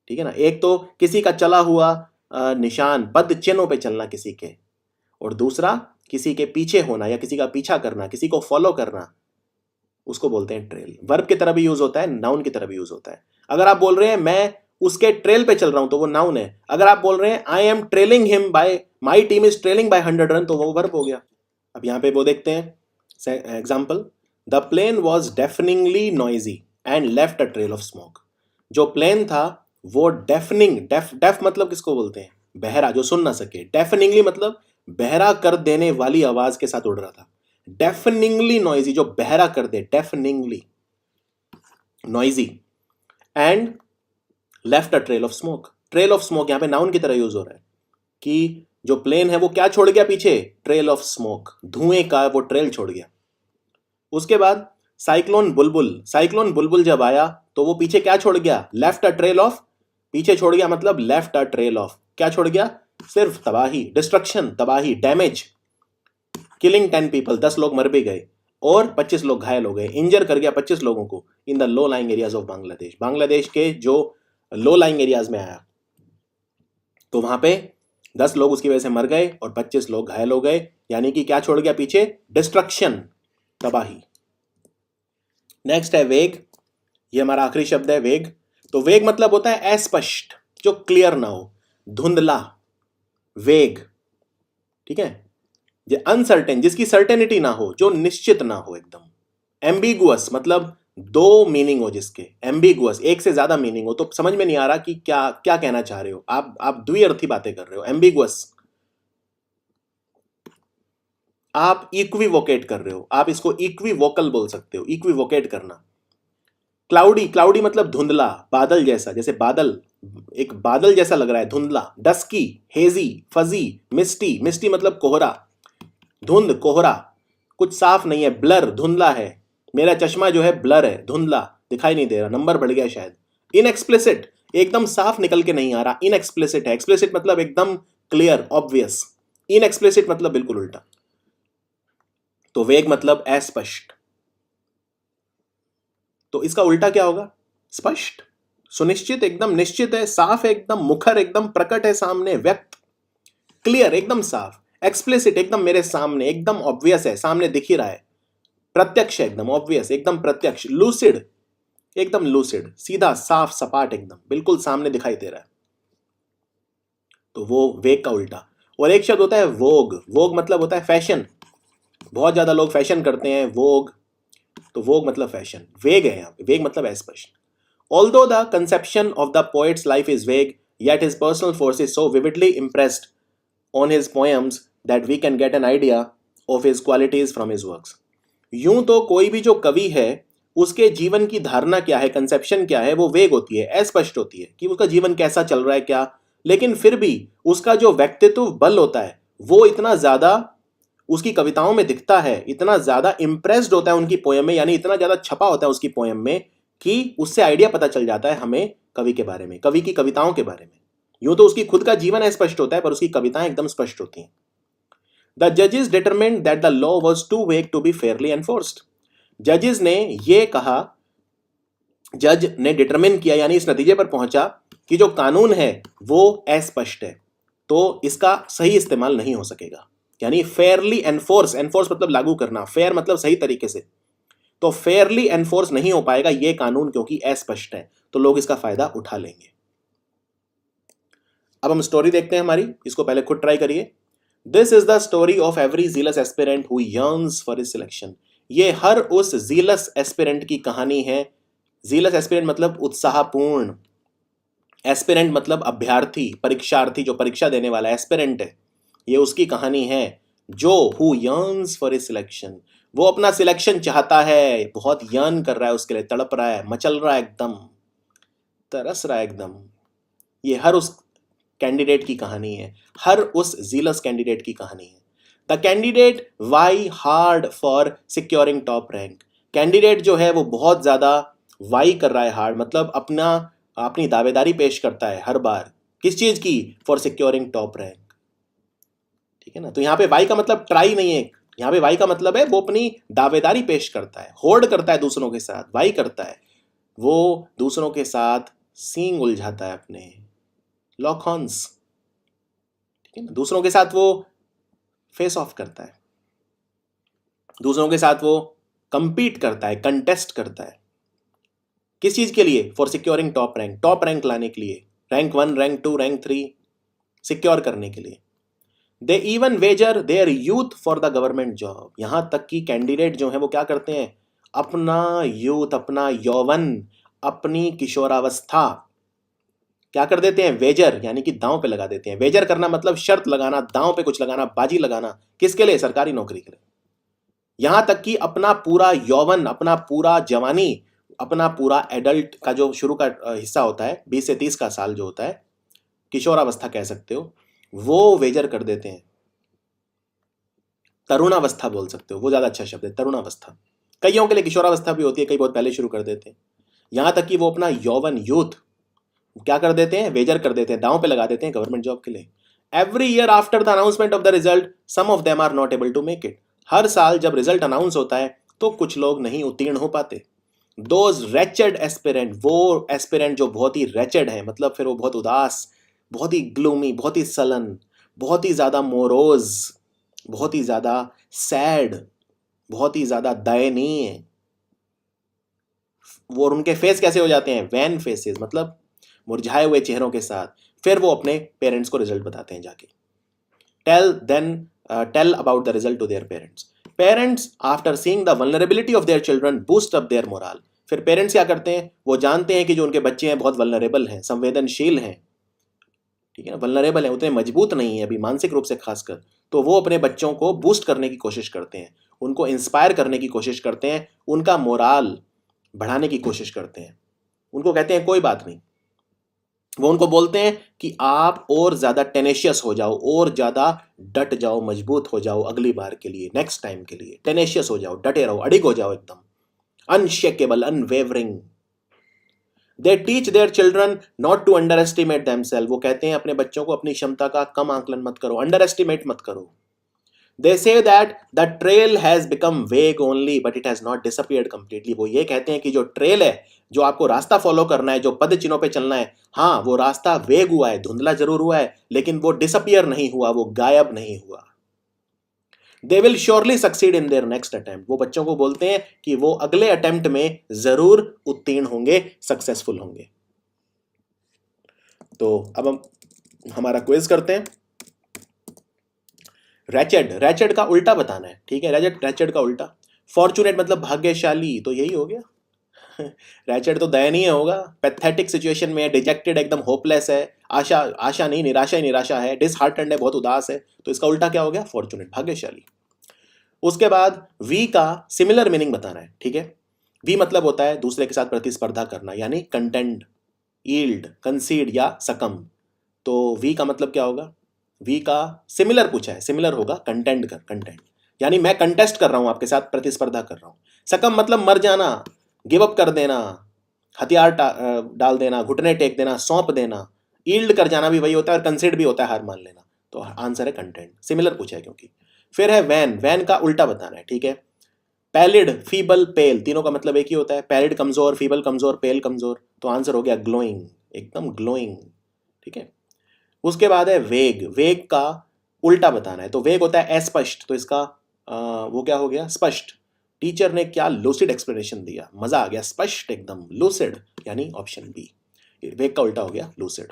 ठीक है ना, एक तो किसी का चला हुआ निशान, पद चिन्हों पे चलना किसी के, और दूसरा किसी के पीछे होना या किसी का पीछा करना, किसी को फॉलो करना, उसको बोलते हैं ट्रेल। वर्ब की तरह भी यूज होता है, नाउन की तरह भी यूज होता है। अगर आप बोल रहे हैं मैं उसके ट्रेल पे चल रहा हूं, तो वो नाउन है। अगर आप बोल रहे हैं I am trailing him by, my team is trailing by 100 run, तो वो वर्ब हो गया। अब यहां पे वो देखते हैं example, the plane was deafeningly noisy and left a trail of smoke. जो प्लेन था वो डेफनिंग, डेफ मतलब किसको बोलते हैं? बहरा, जो सुन ना सके। डेफनिंगली मतलब बहरा कर देने वाली आवाज के साथ उड़ रहा था। डेफनिंगली नॉइजी, जो बहरा कर दे, deafeningly noisy, and left a trail of smoke. Trail of smoke यहां पे नाउन की तरह यूज हो रहा है कि जो प्लेन है वो क्या छोड़ गया पीछे? ट्रेल ऑफ स्मोक, धुएं का वो ट्रेल छोड़ गया। उसके बाद साइक्लोन बुलबुल, साइक्लोन बुलबुल जब आया तो वो पीछे क्या छोड़ गया? लेफ्ट अ ट्रेल ऑफ, पीछे छोड़ गया मतलब लेफ्ट अ ट्रेल ऑफ, क्या छोड़ गया? सिर्फ तबाही, डिस्ट्रक्शन, तबाही, डैमेज, किलिंग 10 पीपल, 10 लोग मर भी गए और 25 लोग घायल हो गए, इंजर कर गया 25 लोगों को in the low lying areas of Bangladesh, Bangladesh के जो लो लाइंग एरियाज में आया तो वहां पे 10 लोग उसकी वजह से मर गए और 25 लोग घायल हो गए, यानी कि क्या छोड़ गया पीछे? डिस्ट्रक्शन, तबाही। नेक्स्ट है वेग, ये हमारा आखिरी शब्द है वेग। तो वेग मतलब होता है अस्पष्ट, जो क्लियर ना हो, धुंधला, वेग, ठीक है। ये अनसर्टेन, जिसकी सर्टेनिटी ना हो, जो निश्चित ना हो एकदम। एम्बिगुअस मतलब दो मीनिंग हो जिसके, एम्बिगुअस एक से ज्यादा मीनिंग हो तो समझ में नहीं आ रहा कि क्या क्या कहना चाह रहे हो आप द्विअर्थी बातें कर रहे हो। एम्बिगुअस, आप इक्विवोकेट कर रहे हो, आप इसको इक्विवोकल बोल सकते हो, इक्विवोकेट करना। क्लाउडी, क्लाउडी मतलब धुंधला, बादल जैसा, जैसे बादल, एक बादल जैसा लग रहा है, धुंधला। डस्की, हेजी, फजी, मिस्टी, मिस्टी मतलब कोहरा, धुंध, कोहरा, कुछ साफ नहीं है, ब्लर, धुंधला है। मेरा चश्मा जो है ब्लर है, धुंधला, दिखाई नहीं दे रहा, नंबर बढ़ गया शायद। इनएक्सप्लिसिट, एकदम साफ निकल के नहीं आ रहा, इनएक्सप्लिसिट है। एक्सप्लिसिट मतलब एकदम क्लियर, ऑब्वियस। इनएक्सप्लिसिट मतलब बिल्कुल उल्टा। तो वेग मतलब अस्पष्ट, तो इसका उल्टा क्या होगा? स्पष्ट, सुनिश्चित, एकदम निश्चित है, साफ है एकदम, मुखर एकदम, प्रकट है सामने, व्यक्त, क्लियर, एकदम साफ। एक्सप्लिसिट एकदम मेरे सामने, एकदम ऑब्वियस है, सामने दिख ही रहा है। प्रत्यक्ष एकदम ऑब्वियस, एकदम प्रत्यक्ष। लूसिड, एकदम लूसिड, सीधा साफ सपाट, एकदम बिल्कुल सामने दिखाई दे रहा है। तो वो वेग का उल्टा। और एक शब्द होता है वोग, वोग मतलब होता है फैशन, बहुत ज्यादा लोग फैशन करते हैं, वोग, तो वोग मतलब फैशन। वेग है यहाँ पे, वेग मतलब अस्पष्ट। Although the conception of the poet's life is vague, yet his personal force is so vividly impressed on his poems that we can get an idea of his qualities from his works. यूं तो कोई भी जो कवि है उसके जीवन की धारणा क्या है, कंसेप्शन क्या है, वो वेग होती है, अस्पष्ट होती है कि उसका जीवन कैसा चल रहा है क्या, लेकिन फिर भी उसका जो व्यक्तित्व बल होता है वो इतना ज्यादा उसकी कविताओं में दिखता है, इतना ज्यादा इंप्रेस्ड होता है उनकी पोयम में, यानी इतना ज्यादा छपा होता है उसकी पोयम में कि उससे आइडिया पता चल जाता है हमें कवि के बारे में, कवि की कविताओं के बारे में। यूं तो उसकी खुद का जीवन स्पष्ट होता है पर उसकी कविताएं एकदम स्पष्ट होती हैं। द जजेस determined that the law was to वेग टू बी फेयरली एनफोर्स्ड। जजेस ने ये कहा, जज ने डिटरमिन किया यानी इस नतीजे पर पहुंचा कि जो कानून है वो अस्पष्ट है, तो इसका सही इस्तेमाल नहीं हो सकेगा। यानी फेयरली एनफोर्स, एनफोर्स मतलब लागू करना, फेयर मतलब सही तरीके से, तो फेयरली एनफोर्स नहीं हो पाएगा ये कानून क्योंकि अस्पष्ट है, तो लोग इसका फायदा उठा लेंगे। अब हम स्टोरी देखते हैं हमारी, इसको पहले खुद ट्राई करिए। This is the story of every jealous aspirant who yearns for his selection. ये हर उस जीलस एस्पिरेंट की कहानी है। जीलस एस्पिरेंट मतलब उत्साहपूर्ण, एस्पिरेंट मतलब अभ्यर्थी, परीक्षार्थी, जो परीक्षा देने वाला एस्पिरेंट है, ये उसकी कहानी है। जो who yearns for his selection, वो अपना सिलेक्शन चाहता है, बहुत यर्न कर रहा है उसके लिए, तड़प रहा है, मचल रहा है एकदम, तरस रहा है एकदम। ये हर उस कैंडिडेट की कहानी है, हर उस जीलस कैंडिडेट की कहानी है। The candidate vie hard for securing top rank. Candidate जो है वो बहुत ज्यादा वाई कर रहा है, हार्ड मतलब अपनी दावेदारी पेश करता है हर बार, किस चीज की? फॉर सिक्योरिंग टॉप रैंक, ठीक है ना। तो यहाँ पे वाई का मतलब ट्राई नहीं है, यहाँ पे वाई का मतलब है वो अपनी दावेदारी पेश करता है, होड़ करता है दूसरों के साथ, वाई करता है, वो दूसरों के साथ सींग उलझाता है अपने, लॉक हॉर्न्स, ठीक है ना। दूसरों के साथ वो फेस ऑफ करता है, दूसरों के साथ वो कंपीट करता है, कंटेस्ट करता है, किस चीज के लिए? For securing top rank, top rank लाने के लिए, रैंक 1, रैंक 2, रैंक 3 सिक्योर करने के लिए। They even wager their youth for the government job. यहां तक कि कैंडिडेट जो है वो क्या करते हैं? अपना यूथ, अपना यौवन, अपनी किशोरावस्था क्या कर देते हैं? वेजर, यानी कि दांव पे लगा देते हैं। वेजर करना मतलब शर्त लगाना, दांव पे कुछ लगाना, बाजी लगाना, किसके लिए? सरकारी नौकरी के लिए। यहां तक कि अपना पूरा यौवन, अपना पूरा जवानी, अपना पूरा एडल्ट का जो शुरू का हिस्सा होता है, 20 से 30 का साल जो होता है, किशोरावस्था कह सकते हो, वो वेजर कर देते हैं। तरुणावस्था बोल सकते हो, वो ज्यादा अच्छा शब्द है, तरुणावस्था। कईयों के लिए किशोरावस्था भी होती है, कई बहुत पहले शुरू कर देते हैं। यहां तक कि वो अपना यौवन यूथ क्या कर देते हैं, वेजर कर देते हैं, दांव पे लगा देते हैं गवर्नमेंट जॉब के लिए। Every year after the announcement of the result some of them are not able to make it. हर साल जब रिजल्ट अनाउंस होता है तो कुछ लोग नहीं उत्तीर्ण हो पाते। दोज रेचेड एस्पिरेंट, वो एस्पिरेंट जो बहुत ही रेचेड है, मतलब फिर वो बहुत उदास, बहुत ही ग्लूमी, बहुत ही सलन, बहुत ही ज्यादा मोरोज, बहुत ही ज्यादा सैड, बहुत ही ज्यादा दयनीय, वो उनके फेस कैसे हो जाते हैं, वैन फेसेस, मतलब मुरझाए हुए चेहरों के साथ। फिर वो अपने पेरेंट्स को रिजल्ट बताते हैं जाके। Tell about the result to their parents. Parents after seeing the vulnerability of their children boost up their morale. फिर पेरेंट्स क्या करते हैं, वो जानते हैं कि जो उनके बच्चे हैं बहुत वल्नरेबल हैं, संवेदनशील हैं, ठीक है ना, वल्नरेबल है, उतने मजबूत नहीं है अभी मानसिक रूप से खासकर, तो वो अपने बच्चों को बूस्ट करने की कोशिश करते हैं, उनको इंस्पायर करने की कोशिश करते हैं, उनका मोराल बढ़ाने की कोशिश करते हैं। उनको कहते हैं कोई बात नहीं, वो उनको बोलते हैं कि आप और ज्यादा टेनेशियस हो जाओ, और ज्यादा डट जाओ, मजबूत हो जाओ, अगली बार के लिए, नेक्स्ट टाइम के लिए टेनेशियस हो जाओ, डटे रहो, अडिग हो जाओ एकदम, unshakeable, unwavering. They teach their children not to underestimate themself. वो कहते हैं अपने बच्चों को अपनी क्षमता का कम आकलन मत करो, अंडर एस्टिमेट मत करो। They say that the trail has become vague only but it has not disappeared completely. वो ये कहते हैं कि जो ट्रेल है, जो आपको रास्ता फॉलो करना है, जो पद चिन्हों पे चलना है, हाँ वो रास्ता वेग हुआ है, धुंधला जरूर हुआ है, लेकिन वो डिसअपियर नहीं हुआ, वो गायब नहीं हुआ। They will surely succeed in their next attempt. वो बच्चों को बोलते हैं कि वो अगले अटेम्प्ट में जरूर उत्तीर्ण होंगे, सक्सेसफुल होंगे। तो अब हम हमारा क्विज करते हैं। रैचेड, रैचेड का उल्टा बताना है, ठीक है, रैचेड का उल्टा। फॉर्चुनेट मतलब भाग्यशाली, तो यही हो गया। रैचेड तो दयनीय होगा, पैथेटिक सिचुएशन में है, डिजेक्टेड, एकदम होपलेस है, आशा नहीं, निराशा ही निराशा है, डिसहार्टेंड है, बहुत उदास है, तो इसका उल्टा क्या हो गया, फॉर्चुनेट, भाग्यशाली। उसके बाद वी का सिमिलर मीनिंग बताना है, ठीक है। वी मतलब होता है दूसरे के साथ प्रतिस्पर्धा करना, यानी कंटेंड, यील्ड, कंसीड या सकम। तो वी का मतलब क्या होगा, वी का सिमिलर पूछा है, सिमिलर होगा कंटेंड कर, कंटेंड यानी मैं कंटेस्ट कर रहा हूं आपके साथ, प्रतिस्पर्धा कर रहा हूं। सकम मतलब मर जाना, गिव अप कर देना, हथियार डाल देना, घुटने टेक देना, सौंप देना। यील्ड कर जाना भी वही होता है, और कंसीड भी होता है, हार मान लेना। तो आंसर है कंटेंट, सिमिलर पूछा है क्योंकि। फिर है वैन, वैन का उल्टा बताना है, ठीक है। पैलिड, फीबल, पेल, तीनों का मतलब एक ही होता है, पैलिड कमजोर, फीबल कमजोर, पेल कमजोर, तो आंसर हो गया ग्लोइंग, एकदम ग्लोइंग, ठीक है। उसके बाद है वेग, वेग का उल्टा बताना है, तो वेग होता है अस्पष्ट, तो इसका वो क्या हो गया, स्पष्ट। टीचर ने क्या लूसिड एक्सप्लेनेशन दिया, मजा आ गया, स्पष्ट एकदम, लूसिड, यानी ऑप्शन बी, वेग का उल्टा हो गया लूसिड।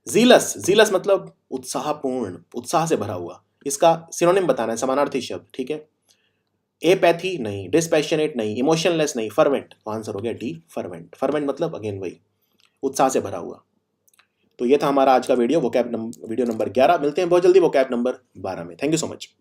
जीलस, जीलस मतलब उत्साहपूर्ण, उत्साह से भरा हुआ, इसका सिनोनिम बताना है, समानार्थी शब्द, ठीक है। एपैथी नहीं, डिस्पैशनेट नहीं, इमोशनलेस नहीं, फर्वेंट, तो आंसर हो गया डी, फर्वेंट। फर्वेंट मतलब अगेन वही, उत्साह से भरा हुआ। तो ये था हमारा आज का वीडियो, वीडियो नंबर 11। मिलते हैं बहुत जल्दी वोकैब नंबर 12 में। Thank you so much.